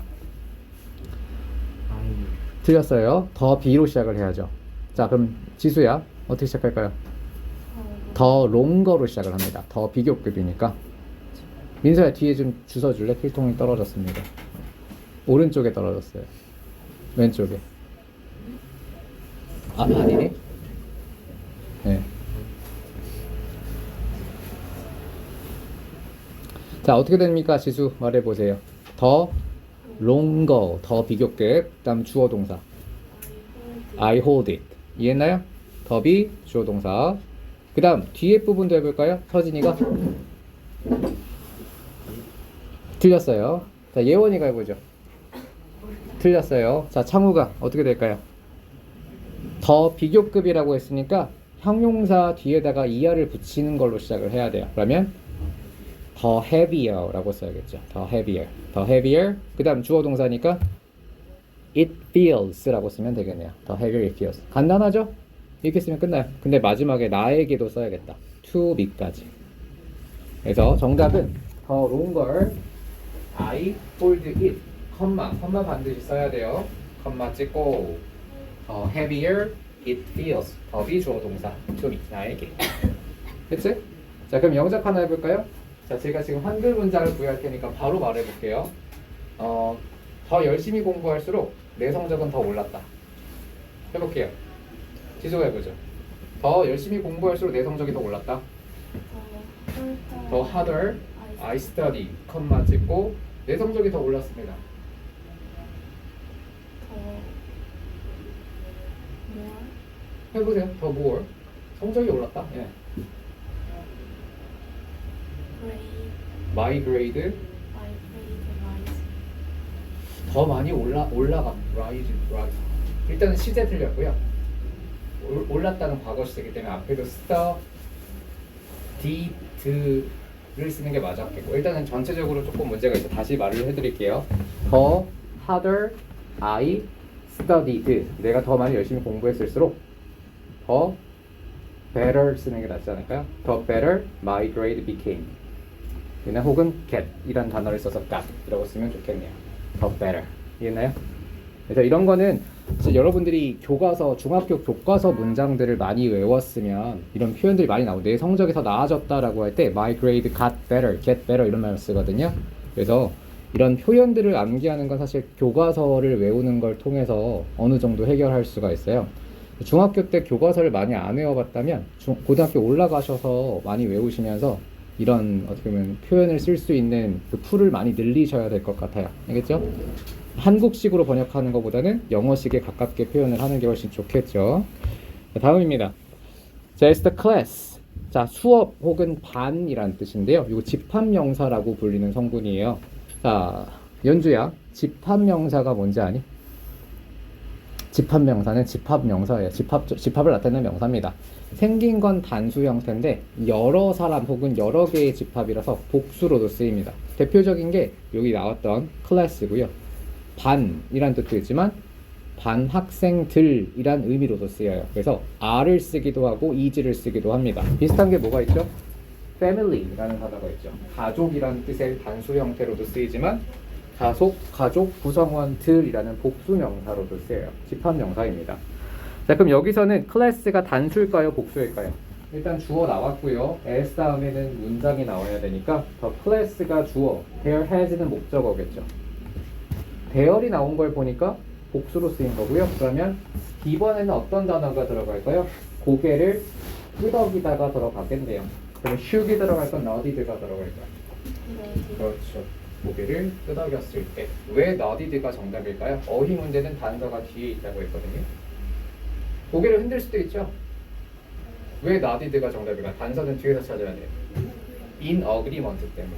틀렸어요. 더비로 시작을 해야죠. 자, 그럼 지수야 어떻게 시작할까요? 더 롱거로 시작을 합니다. 더 비교급이니까. 민서야 뒤에 좀 주워줄래? 필통이 떨어졌습니다. 오른쪽에 떨어졌어요. 왼쪽에. 아, 아니네? 네. 자, 어떻게 됩니까? 지수 말해보세요. 더 longer, 더 비교급. 그 다음 주어 동사. I hold it. 이해했나요? 더비 주어 동사. 그 다음 뒤에 부분도 해볼까요? 서진이가 틀렸어요. 자, 예원이가 해보죠. 틀렸어요. 자, 창우가 어떻게 될까요? 더 비교급이라고 했으니까 형용사 뒤에다가 ER을 붙이는 걸로 시작을 해야 돼요. 그러면 더 heavier 라고 써야겠죠. 더 heavier. 그 다음 주어 동사니까 it feels 라고 쓰면 되겠네요. 더 heavier it feels. 간단하죠? 이렇게 쓰면 끝나요. 근데 마지막에 나에게도 써야겠다. to me까지. 그래서 정답은 더 longer I hold it. 컴마 반드시 써야 돼요. 컴마 찍고 더 heavier it feels. 더비 주어 동사 to me 나에게. 그치? 자, 그럼 영작 하나 해볼까요? 자, 제가 지금 한글 문장을 구할 테니까 바로 말해볼게요. 더 열심히 공부할수록 내 성적은 더 올랐다. 해볼게요. 지수가 해보죠. 더 열심히 공부할수록 내 성적이 더 올랐다. 더 harder I study. 컴마 찍고 내 성적이 더 올랐습니다. 해보세요. 더 more. 성적이 올랐다. 예. My grade rise. 더 많이 올라가. rise. 일단은 시제 틀렸고요. 올랐다는 과거 시제이기 때문에 앞에도 did를 쓰는 게 맞았겠고, 일단은 전체적으로 조금 문제가 있어. 다시 말을 해드릴게요. 더 harder I studied. 내가 더 많이 열심히 공부했을수록 더 better 쓰는 게 낫지 않을까요? 더 better my grade became. 그냥 혹은 get 이란 단어를 써서 got 이라고 쓰면 좋겠네요. 더 better. 이해했나요? 그래서 이런 거는 여러분들이 교과서, 중학교 교과서 문장들을 많이 외웠으면 이런 표현들이 많이 나오고, 내 성적이 더 나아졌다라고 할 때 my grade got better, get better 이런 말을 쓰거든요. 그래서 이런 표현들을 암기하는 건 사실 교과서를 외우는 걸 통해서 어느 정도 해결할 수가 있어요. 중학교 때 교과서를 많이 안 외워봤다면 고등학교 올라가셔서 많이 외우시면서 이런 어떻게 보면 표현을 쓸 수 있는 그 풀을 많이 늘리셔야 될 것 같아요. 알겠죠? 한국식으로 번역하는 것보다는 영어식에 가깝게 표현을 하는 게 훨씬 좋겠죠. 다음입니다. 자, it's the class. 자, 수업 혹은 반이란 뜻인데요. 이거 집합명사라고 불리는 성분이에요. 자, 연주야, 집합명사가 뭔지 아니? 집합명사는 집합명사예요. 집합을 나타내는 명사입니다. 생긴 건 단수 형태인데 여러 사람 혹은 여러 개의 집합이라서 복수로도 쓰입니다. 대표적인 게 여기 나왔던 클래스고요. 반이란 뜻도 있지만 반 학생들이란 의미로도 쓰여요. 그래서 R을 쓰기도 하고 is를 쓰기도 합니다. 비슷한 게 뭐가 있죠? family라는 단어가 있죠. 가족이라는 뜻의 단수 형태로도 쓰이지만 가족 구성원들이라는 복수 명사로도 쓰여요. 집합 명사입니다. 자, 그럼 여기서는 클래스가 단수일까요? 복수일까요? 일단 주어 나왔고요. as 다음에는 문장이 나와야 되니까 더 클래스가 주어, there has는 목적어겠죠. there이 나온 걸 보니까 복수로 쓰인 거고요. 그러면 B번에는 어떤 단어가 들어갈까요? 고개를 끄덕이다가 들어가겠네요. 그럼 should이 들어갈 건 nodid가 들어갈까요? 그렇죠. 고개를 끄덕였을 때. 왜 nodid가 정답일까요? 어휘 문제는 단서가 뒤에 있다고 했거든요. 고개를 흔들 수도 있죠. 왜 nodid가 정답일까요? 단서는 뒤에서 찾아야 돼요. in agreement 때문에.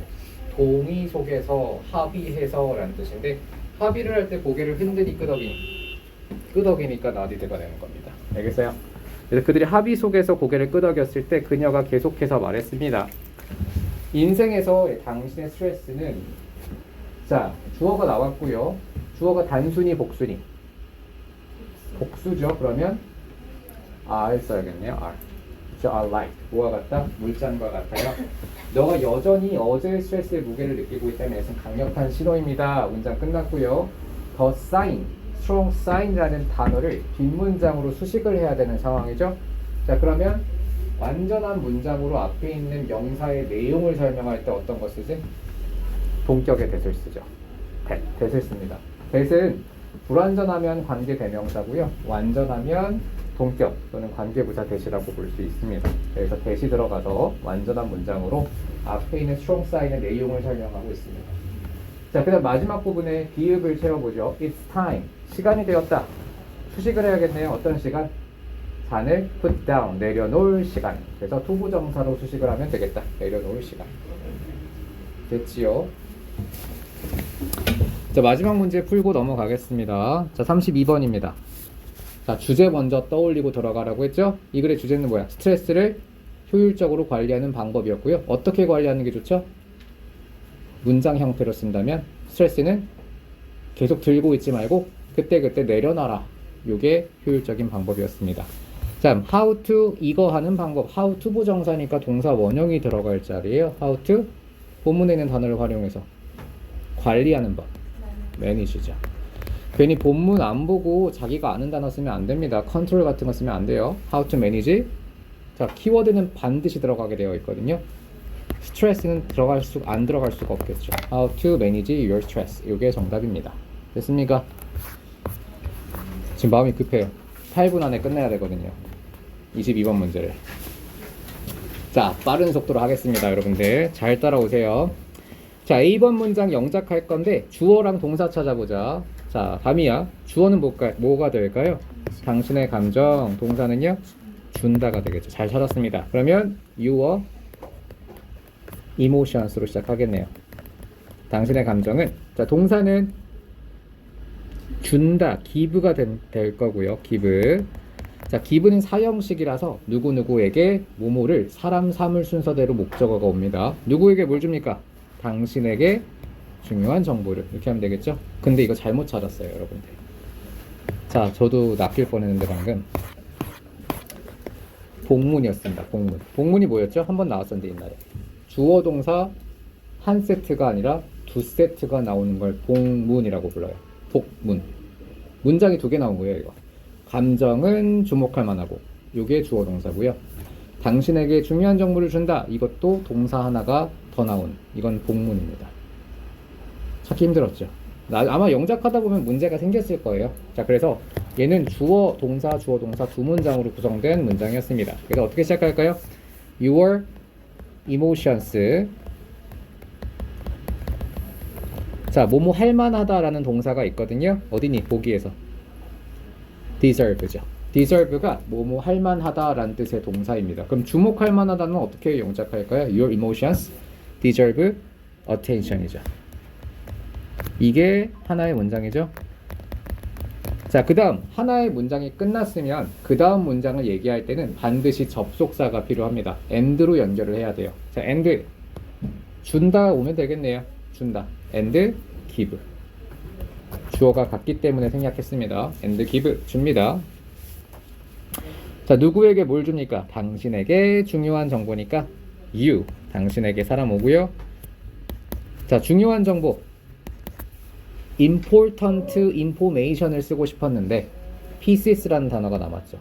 동의 속에서 합의해서 라는 뜻인데, 합의를 할 때 고개를 흔드니 끄덕이니까 nodid가 되는 겁니다. 알겠어요? 그래서 그들이 합의 속에서 고개를 끄덕였을 때 그녀가 계속해서 말했습니다. 인생에서 당신의 스트레스는, 자, 주어가 나왔고요. 주어가 단순히 복수니? 복수죠. 그러면 R 써야겠네요. R. 그렇죠? R like. 뭐와 같다? 물잔과 같아요. 너가 여전히 어제의 스트레스의 무게를 느끼고 있다면 이것은 강력한 신호입니다. 문장 끝났고요. The sign, strong sign이라는 단어를 뒷문장으로 수식을 해야 되는 상황이죠. 자, 그러면 완전한 문장으로 앞에 있는 명사의 내용을 설명할 때 어떤 거 쓰지? 동격의 that을 쓰죠. that을 씁니다. that은 불완전하면 관계 대명사고요. 완전하면 동격 또는 관계부사 that이라고 볼 수 있습니다. 그래서 that이 들어가서 완전한 문장으로 앞에 있는 strong sign의 내용을 설명하고 있습니다. 자, 그 다음 마지막 부분에 비읍을 채워보죠. It's time. 시간이 되었다. 수식을 해야겠네요. 어떤 시간? 잔을 put down. 내려놓을 시간. 그래서 투부정사로 수식을 하면 되겠다. 내려놓을 시간. 됐지요? 자, 마지막 문제 풀고 넘어가겠습니다. 자, 32번입니다. 자, 주제 먼저 떠올리고 들어가라고 했죠? 이 글의 주제는 뭐야? 스트레스를 효율적으로 관리하는 방법이었고요. 어떻게 관리하는 게 좋죠? 문장 형태로 쓴다면 스트레스는 계속 들고 있지 말고 그때그때 내려놔라. 요게 효율적인 방법이었습니다. 자, how to 이거 하는 방법. how to 부정사니까 동사 원형이 들어갈 자리예요. how to 본문에 있는 단어를 활용해서 관리하는 법. 매니지죠. 괜히 본문 안 보고 자기가 아는 단어 쓰면 안 됩니다. 컨트롤 같은 거 쓰면 안 돼요. how to manage. 자, 키워드는 반드시 들어가게 되어 있거든요. 스트레스는 안 들어갈 수가 없겠죠. how to manage your stress. 이게 정답입니다. 됐습니까? 지금 마음이 급해요. 8분 안에 끝내야 되거든요. 22번 문제를. 자, 빠른 속도로 하겠습니다. 여러분들 잘 따라오세요. 자, A번 문장 영작할 건데 주어랑 동사 찾아보자. 자, 담이야. 주어는 뭐가 될까요? 당신의 감정. 동사는요? 준다가 되겠죠. 잘 찾았습니다. 그러면 your emotions로 시작하겠네요. 당신의 감정은, 자, 동사는 준다, give가 될 거고요. give. 자, give는 사형식이라서 누구누구에게 뭐뭐를 사람, 사물 순서대로 목적어가 옵니다. 누구에게 뭘 줍니까? 당신에게 중요한 정보를. 이렇게 하면 되겠죠? 근데 이거 잘못 찾았어요, 여러분들. 자, 저도 낚일 뻔했는데 방금 복문이었습니다. 복문. 복문이 뭐였죠? 한번 나왔었는데 옛날에 주어 동사 한 세트가 아니라 두 세트가 나오는 걸 복문이라고 불러요. 복문. 문장이 두 개 나온 거예요, 이거. 감정은 주목할 만하고 이게 주어 동사고요. 당신에게 중요한 정보를 준다. 이것도 동사 하나가 더 나온 이건 복문입니다. 찾기 힘들었죠. 아마 영작하다 보면 문제가 생겼을 거예요. 자, 그래서 얘는 주어 동사 두 문장으로 구성된 문장이었습니다. 그래서 어떻게 시작할까요? Your emotions. 자, 뭐뭐 할 만하다라는 동사가 있거든요. 어디니? 보기에서 deserve죠. deserve가 뭐뭐 할 만하다라는 뜻의 동사입니다. 그럼 주목할 만하다는 어떻게 영작할까요? Your emotions deserve attention이죠. 이게 하나의 문장이죠. 자, 그 다음 하나의 문장이 끝났으면 그 다음 문장을 얘기할 때는 반드시 접속사가 필요합니다. and로 연결을 해야 돼요. 자, and 준다 오면 되겠네요. 준다. and give. 주어가 같기 때문에 생략했습니다. and give 줍니다. 자, 누구에게 뭘 줍니까? 당신에게 중요한 정보니까 you. 당신에게 사람 오고요. 자, 중요한 정보. important information을 쓰고 싶었는데 pieces라는 단어가 남았죠.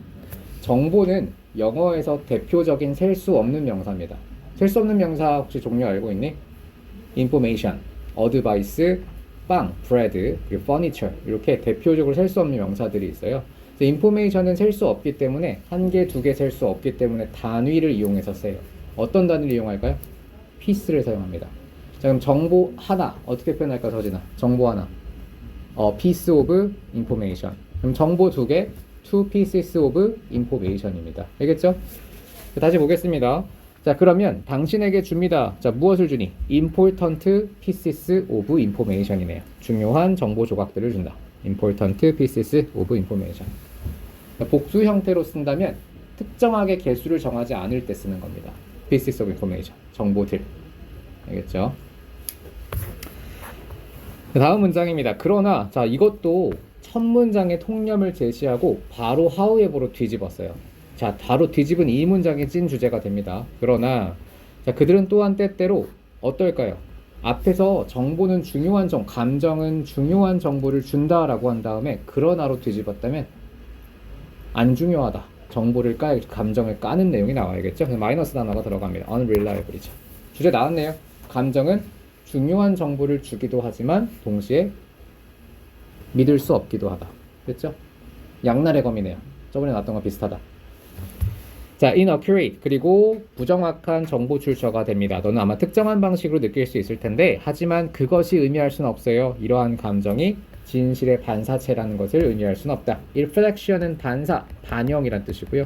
정보는 영어에서 대표적인 셀 수 없는 명사입니다. 셀 수 없는 명사 혹시 종류 알고 있니? information, advice, 빵, bread, 그리고 furniture 이렇게 대표적으로 셀 수 없는 명사들이 있어요. information은 셀 수 없기 때문에 한 개, 두 개 셀 수 없기 때문에 단위를 이용해서 써요. 어떤 단위를 이용할까요? piece를 사용합니다. 자, 그럼 정보 하나 어떻게 표현할까, 서진아? 정보 하나. piece of information. 그럼 정보 두 개, two pieces of information입니다. 알겠죠? 다시 보겠습니다. 자, 그러면 당신에게 줍니다. 자, 무엇을 주니? important pieces of information이네요. 중요한 정보 조각들을 준다. important pieces of information. 복수 형태로 쓴다면 특정하게 개수를 정하지 않을 때 쓰는 겁니다. pieces of information. 정보들. 알겠죠? 다음 문장입니다. 그러나 자, 이것도 첫 문장의 통념을 제시하고 바로 how에버로 뒤집었어요. 자, 바로 뒤집은 이 문장이 찐 주제가 됩니다. 그러나 자, 그들은 또한 때때로 어떨까요? 앞에서 정보는 중요한 감정은 중요한 정보를 준다라고 한 다음에 그러나로 뒤집었다면 안 중요하다. 정보를 감정을 까는 내용이 나와야겠죠. 그래서 마이너스 단어가 들어갑니다. unreliable이죠. 주제 나왔네요. 감정은 중요한 정보를 주기도 하지만 동시에 믿을 수 없기도 하다. 됐죠? 양날의 검이네요. 저번에 나왔던 거 비슷하다. 자, inaccurate 그리고 부정확한 정보 출처가 됩니다. 너는 아마 특정한 방식으로 느낄 수 있을 텐데 하지만 그것이 의미할 수는 없어요. 이러한 감정이 진실의 반사체라는 것을 의미할 수는 없다. reflection은 반영이란 뜻이고요.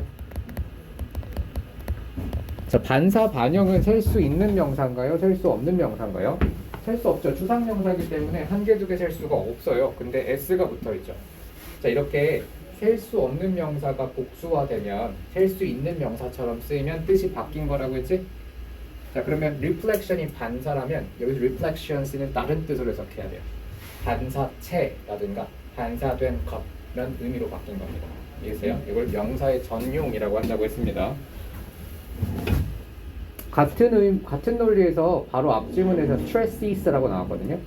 자, 반사, 반영은 셀 수 있는 명사인가요? 셀 수 없는 명사인가요? 셀 수 없죠. 주상 명사이기 때문에 한 개, 두 개 셀 수가 없어요. 근데 s가 붙어 있죠. 자, 이렇게 셀 수 없는 명사가 복수화되면 셀 수 있는 명사처럼 쓰이면 뜻이 바뀐 거라고 했지? 자, 그러면 reflection이 반사라면 여기서 reflections는 다른 뜻으로 해석해야 돼요. 반사체라든가 반사된 것 이런 의미로 바뀐 겁니다. 이해하세요? 이걸 명사의 전용이라고 한다고 했습니다. 같은 논리에서 바로 앞지문에서 streses라고 나왔거든요.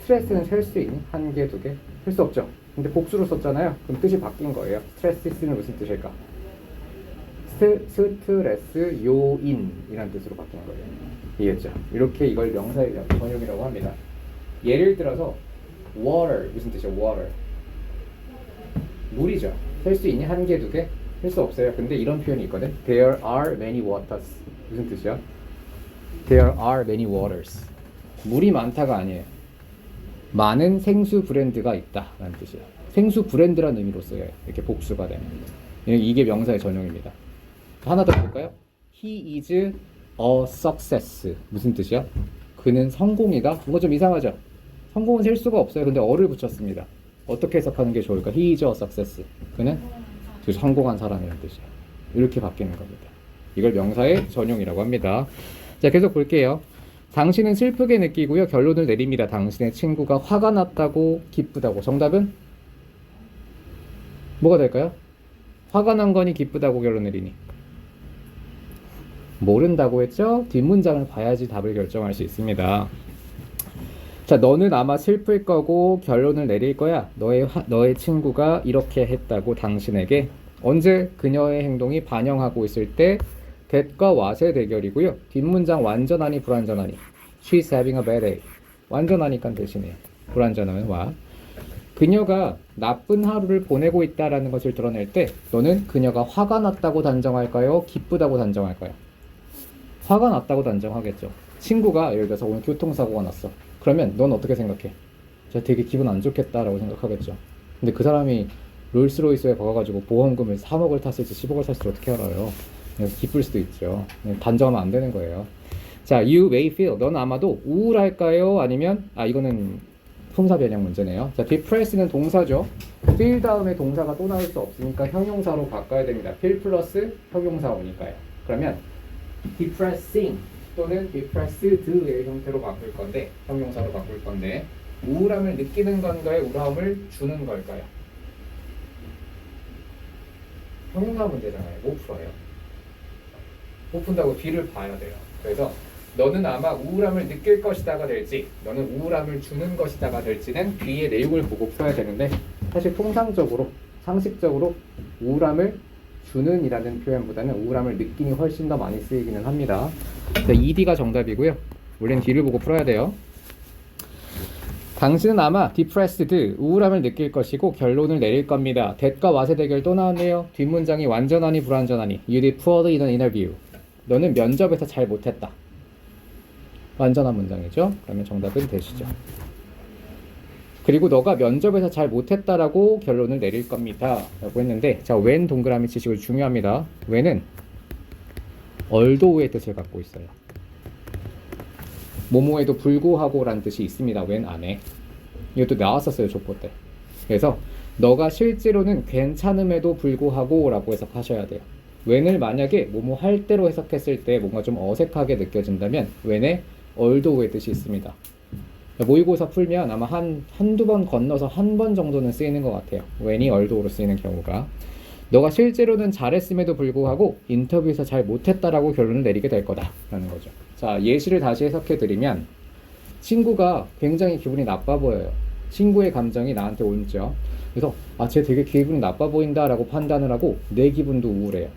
스트레스는 셀 수 있니? 한 개, 두 개? 셀 수 없죠. 근데 복수로 썼잖아요. 그럼 뜻이 바뀐 거예요. streses는 무슨 뜻일까? 스트레스 요인이라는 뜻으로 바뀐 거예요. 이해했죠? 이렇게 이걸 명사의 전용이라고 합니다. 예를 들어서 water 무슨 뜻이에요? water 물이죠. 셀 수 있니? 한 개, 두 개? 셀 수 없어요. 근데 이런 표현이 있거든. There are many waters. 무슨 뜻이야? There are many waters. 물이 많다가 아니에요. 많은 생수 브랜드가 있다 라는 뜻이에요. 생수 브랜드라는 의미로 써요. 이렇게 복수가 되면. 이게 명사의 전용입니다. 하나 더 볼까요? He is a success. 무슨 뜻이야? 그는 성공이다? 뭔가 좀 이상하죠? 성공은 셀 수가 없어요. 근데 어를 붙였습니다. 어떻게 해석하는 게 좋을까? He is a success. 그는 그 성공한 사람이라는 뜻이에요. 이렇게 바뀌는 겁니다. 이걸 명사의 전용이라고 합니다. 자, 계속 볼게요. 당신은 슬프게 느끼고요. 결론을 내립니다. 당신의 친구가 화가 났다고 기쁘다고. 정답은 뭐가 될까요? 화가 난 거니 기쁘다고 결론 내리니? 모른다고 했죠? 뒷문장을 봐야지 답을 결정할 수 있습니다. 자, 너는 아마 슬플 거고 결론을 내릴 거야. 너의 친구가 이렇게 했다고 당신에게. 언제 그녀의 행동이 반영하고 있을 때 that과 what의 대결이고요. 뒷문장 완전하니 불완전하니. She's having a bad day. 완전하니까 대신에 불완전하면 what. 그녀가 나쁜 하루를 보내고 있다라는 것을 드러낼 때 너는 그녀가 화가 났다고 단정할까요? 기쁘다고 단정할까요? 화가 났다고 단정하겠죠. 친구가 예를 들어서 오늘 교통사고가 났어. 그러면 넌 어떻게 생각해? 저 되게 기분 안 좋겠다라고 생각하겠죠. 근데 그 사람이 롤스로이스에 가가지고 보험금을 3억을 탔을지 10억을 탔을지 어떻게 알아요? 기쁠 수도 있죠. 단정하면 안 되는 거예요. 자, you may feel. 넌 아마도 우울할까요? 아니면 이거는 품사 변형 문제네요. 자, depress는 동사죠. feel 다음에 동사가 또 나올 수 없으니까 형용사로 바꿔야 됩니다. feel 플러스 형용사 오니까요. 그러면 depressing 또는 depressed의 형태로 바꿀 건데, 형용사로 바꿀 건데, 우울함을 느끼는 건가요? 우울함을 주는 걸까요? 형용사 문제잖아요. 못 풀어요. 못 푼다고 뒤를 봐야 돼요. 그래서 너는 아마 우울함을 느낄 것이다가 될지, 너는 우울함을 주는 것이다가 될지는 뒤의 내용을 보고 풀어야 되는데, 사실 통상적으로 상식적으로 우울함을 주는 이라는 표현보다는 우울함을 느끼니 훨씬 더 많이 쓰이기는 합니다. 자, ED가 정답이고요. 우리는 뒤를 보고 풀어야 돼요. 당신은 아마 depressed, 우울함을 느낄 것이고 결론을 내릴 겁니다. that과 what의 대결 또 나왔네요. 뒷문장이 완전하니 불완전하니. You did poorly in an interview. 너는 면접에서 잘 못했다. 완전한 문장이죠. 그러면 정답은 되시죠. 그리고 너가 면접에서 잘 못했다라고 결론을 내릴 겁니다 라고 했는데, 자, when 동그라미 치시고 중요합니다. when은 although의 뜻을 갖고 있어요. 뭐뭐에도 불구하고 라는 뜻이 있습니다. when 안에. 이것도 나왔었어요, 족보 때. 그래서 너가 실제로는 괜찮음에도 불구하고 라고 해석하셔야 돼요. when을 만약에 뭐뭐 할 때로 해석했을 때 뭔가 좀 어색하게 느껴진다면 when에 although의 뜻이 있습니다. 모의고사 풀면 아마 한두 번 건너서 한 번 정도는 쓰이는 것 같아요. when이 although로 쓰이는 경우가. 너가 실제로는 잘했음에도 불구하고 인터뷰에서 잘 못했다라고 결론을 내리게 될 거다라는 거죠. 자, 예시를 다시 해석해 드리면, 친구가 굉장히 기분이 나빠 보여요. 친구의 감정이 나한테 옮죠. 그래서 쟤 되게 기분이 나빠 보인다라고 판단을 하고 내 기분도 우울해요.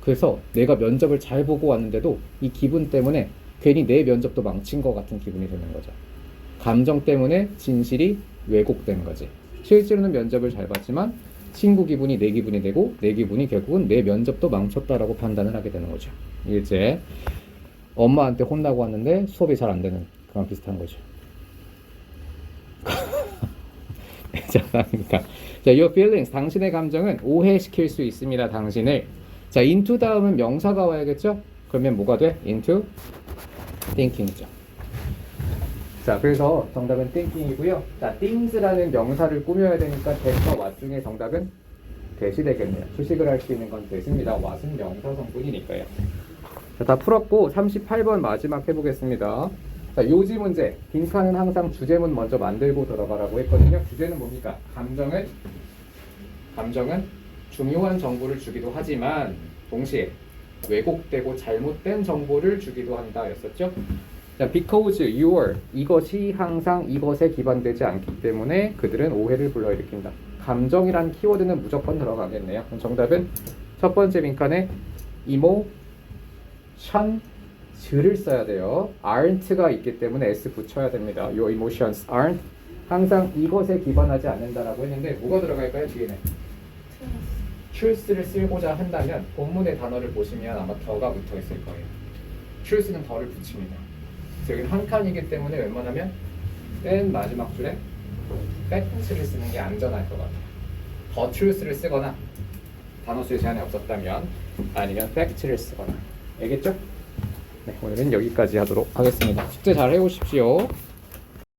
그래서 내가 면접을 잘 보고 왔는데도 이 기분 때문에 괜히 내 면접도 망친 것 같은 기분이 드는 거죠. 감정 때문에 진실이 왜곡된 거지. 실제로는 면접을 잘 봤지만 친구 기분이 내 기분이 되고 내 기분이 결국은 내 면접도 망쳤다라고 판단을 하게 되는 거죠. 이제 엄마한테 혼나고 왔는데 수업이 잘 안 되는 그런 비슷한 거죠. 장난입니다. 자, your feelings, 당신의 감정은 오해시킬 수 있습니다. 당신을. 자, into 다음은 명사가 와야겠죠? 그러면 뭐가 돼? into thinking이죠. 자, 그래서 정답은 thinking이고요. 자, things라는 명사를 꾸며야 되니까 that과 what 중에 정답은 that이 되겠네요. 수식을 할 수 있는 건 that입니다. what은 명사 성분이니까요. 자, 다 풀었고 38번 마지막 해보겠습니다. 자, 요지 문제. 빈칸은 항상 주제문 먼저 만들고 들어가라고 했거든요. 주제는 뭡니까? 감정은 중요한 정보를 주기도 하지만 동시에 왜곡되고 잘못된 정보를 주기도 한다 였었죠. 자, because your, 이것이 항상 이것에 기반되지 않기 때문에 그들은 오해를 불러일으킨다. 감정이란 키워드는 무조건 들어가겠네요. 그럼 정답은 첫 번째 빈칸에 emotion을 써야 돼요. aren't가 있기 때문에 s 붙여야 됩니다. Your emotions aren't, 항상 이것에 기반하지 않는다라고 했는데 뭐가 들어갈까요? 뒤에는 truth를 쓰고자 한다면 본문의 단어를 보시면 아마 더가 붙어 있을 거예요. truth는 더를 붙입니다. 여기 한 칸이기 때문에 웬만하면 맨 마지막 줄에 fact를 쓰는 게 안전할 것 같아요. 더 truth를 쓰거나 단어 수의 제한이 없었다면, 아니면 fact를 쓰거나. 알겠죠? 네, 오늘은 여기까지 하도록 하겠습니다. 숙제 잘 해오십시오.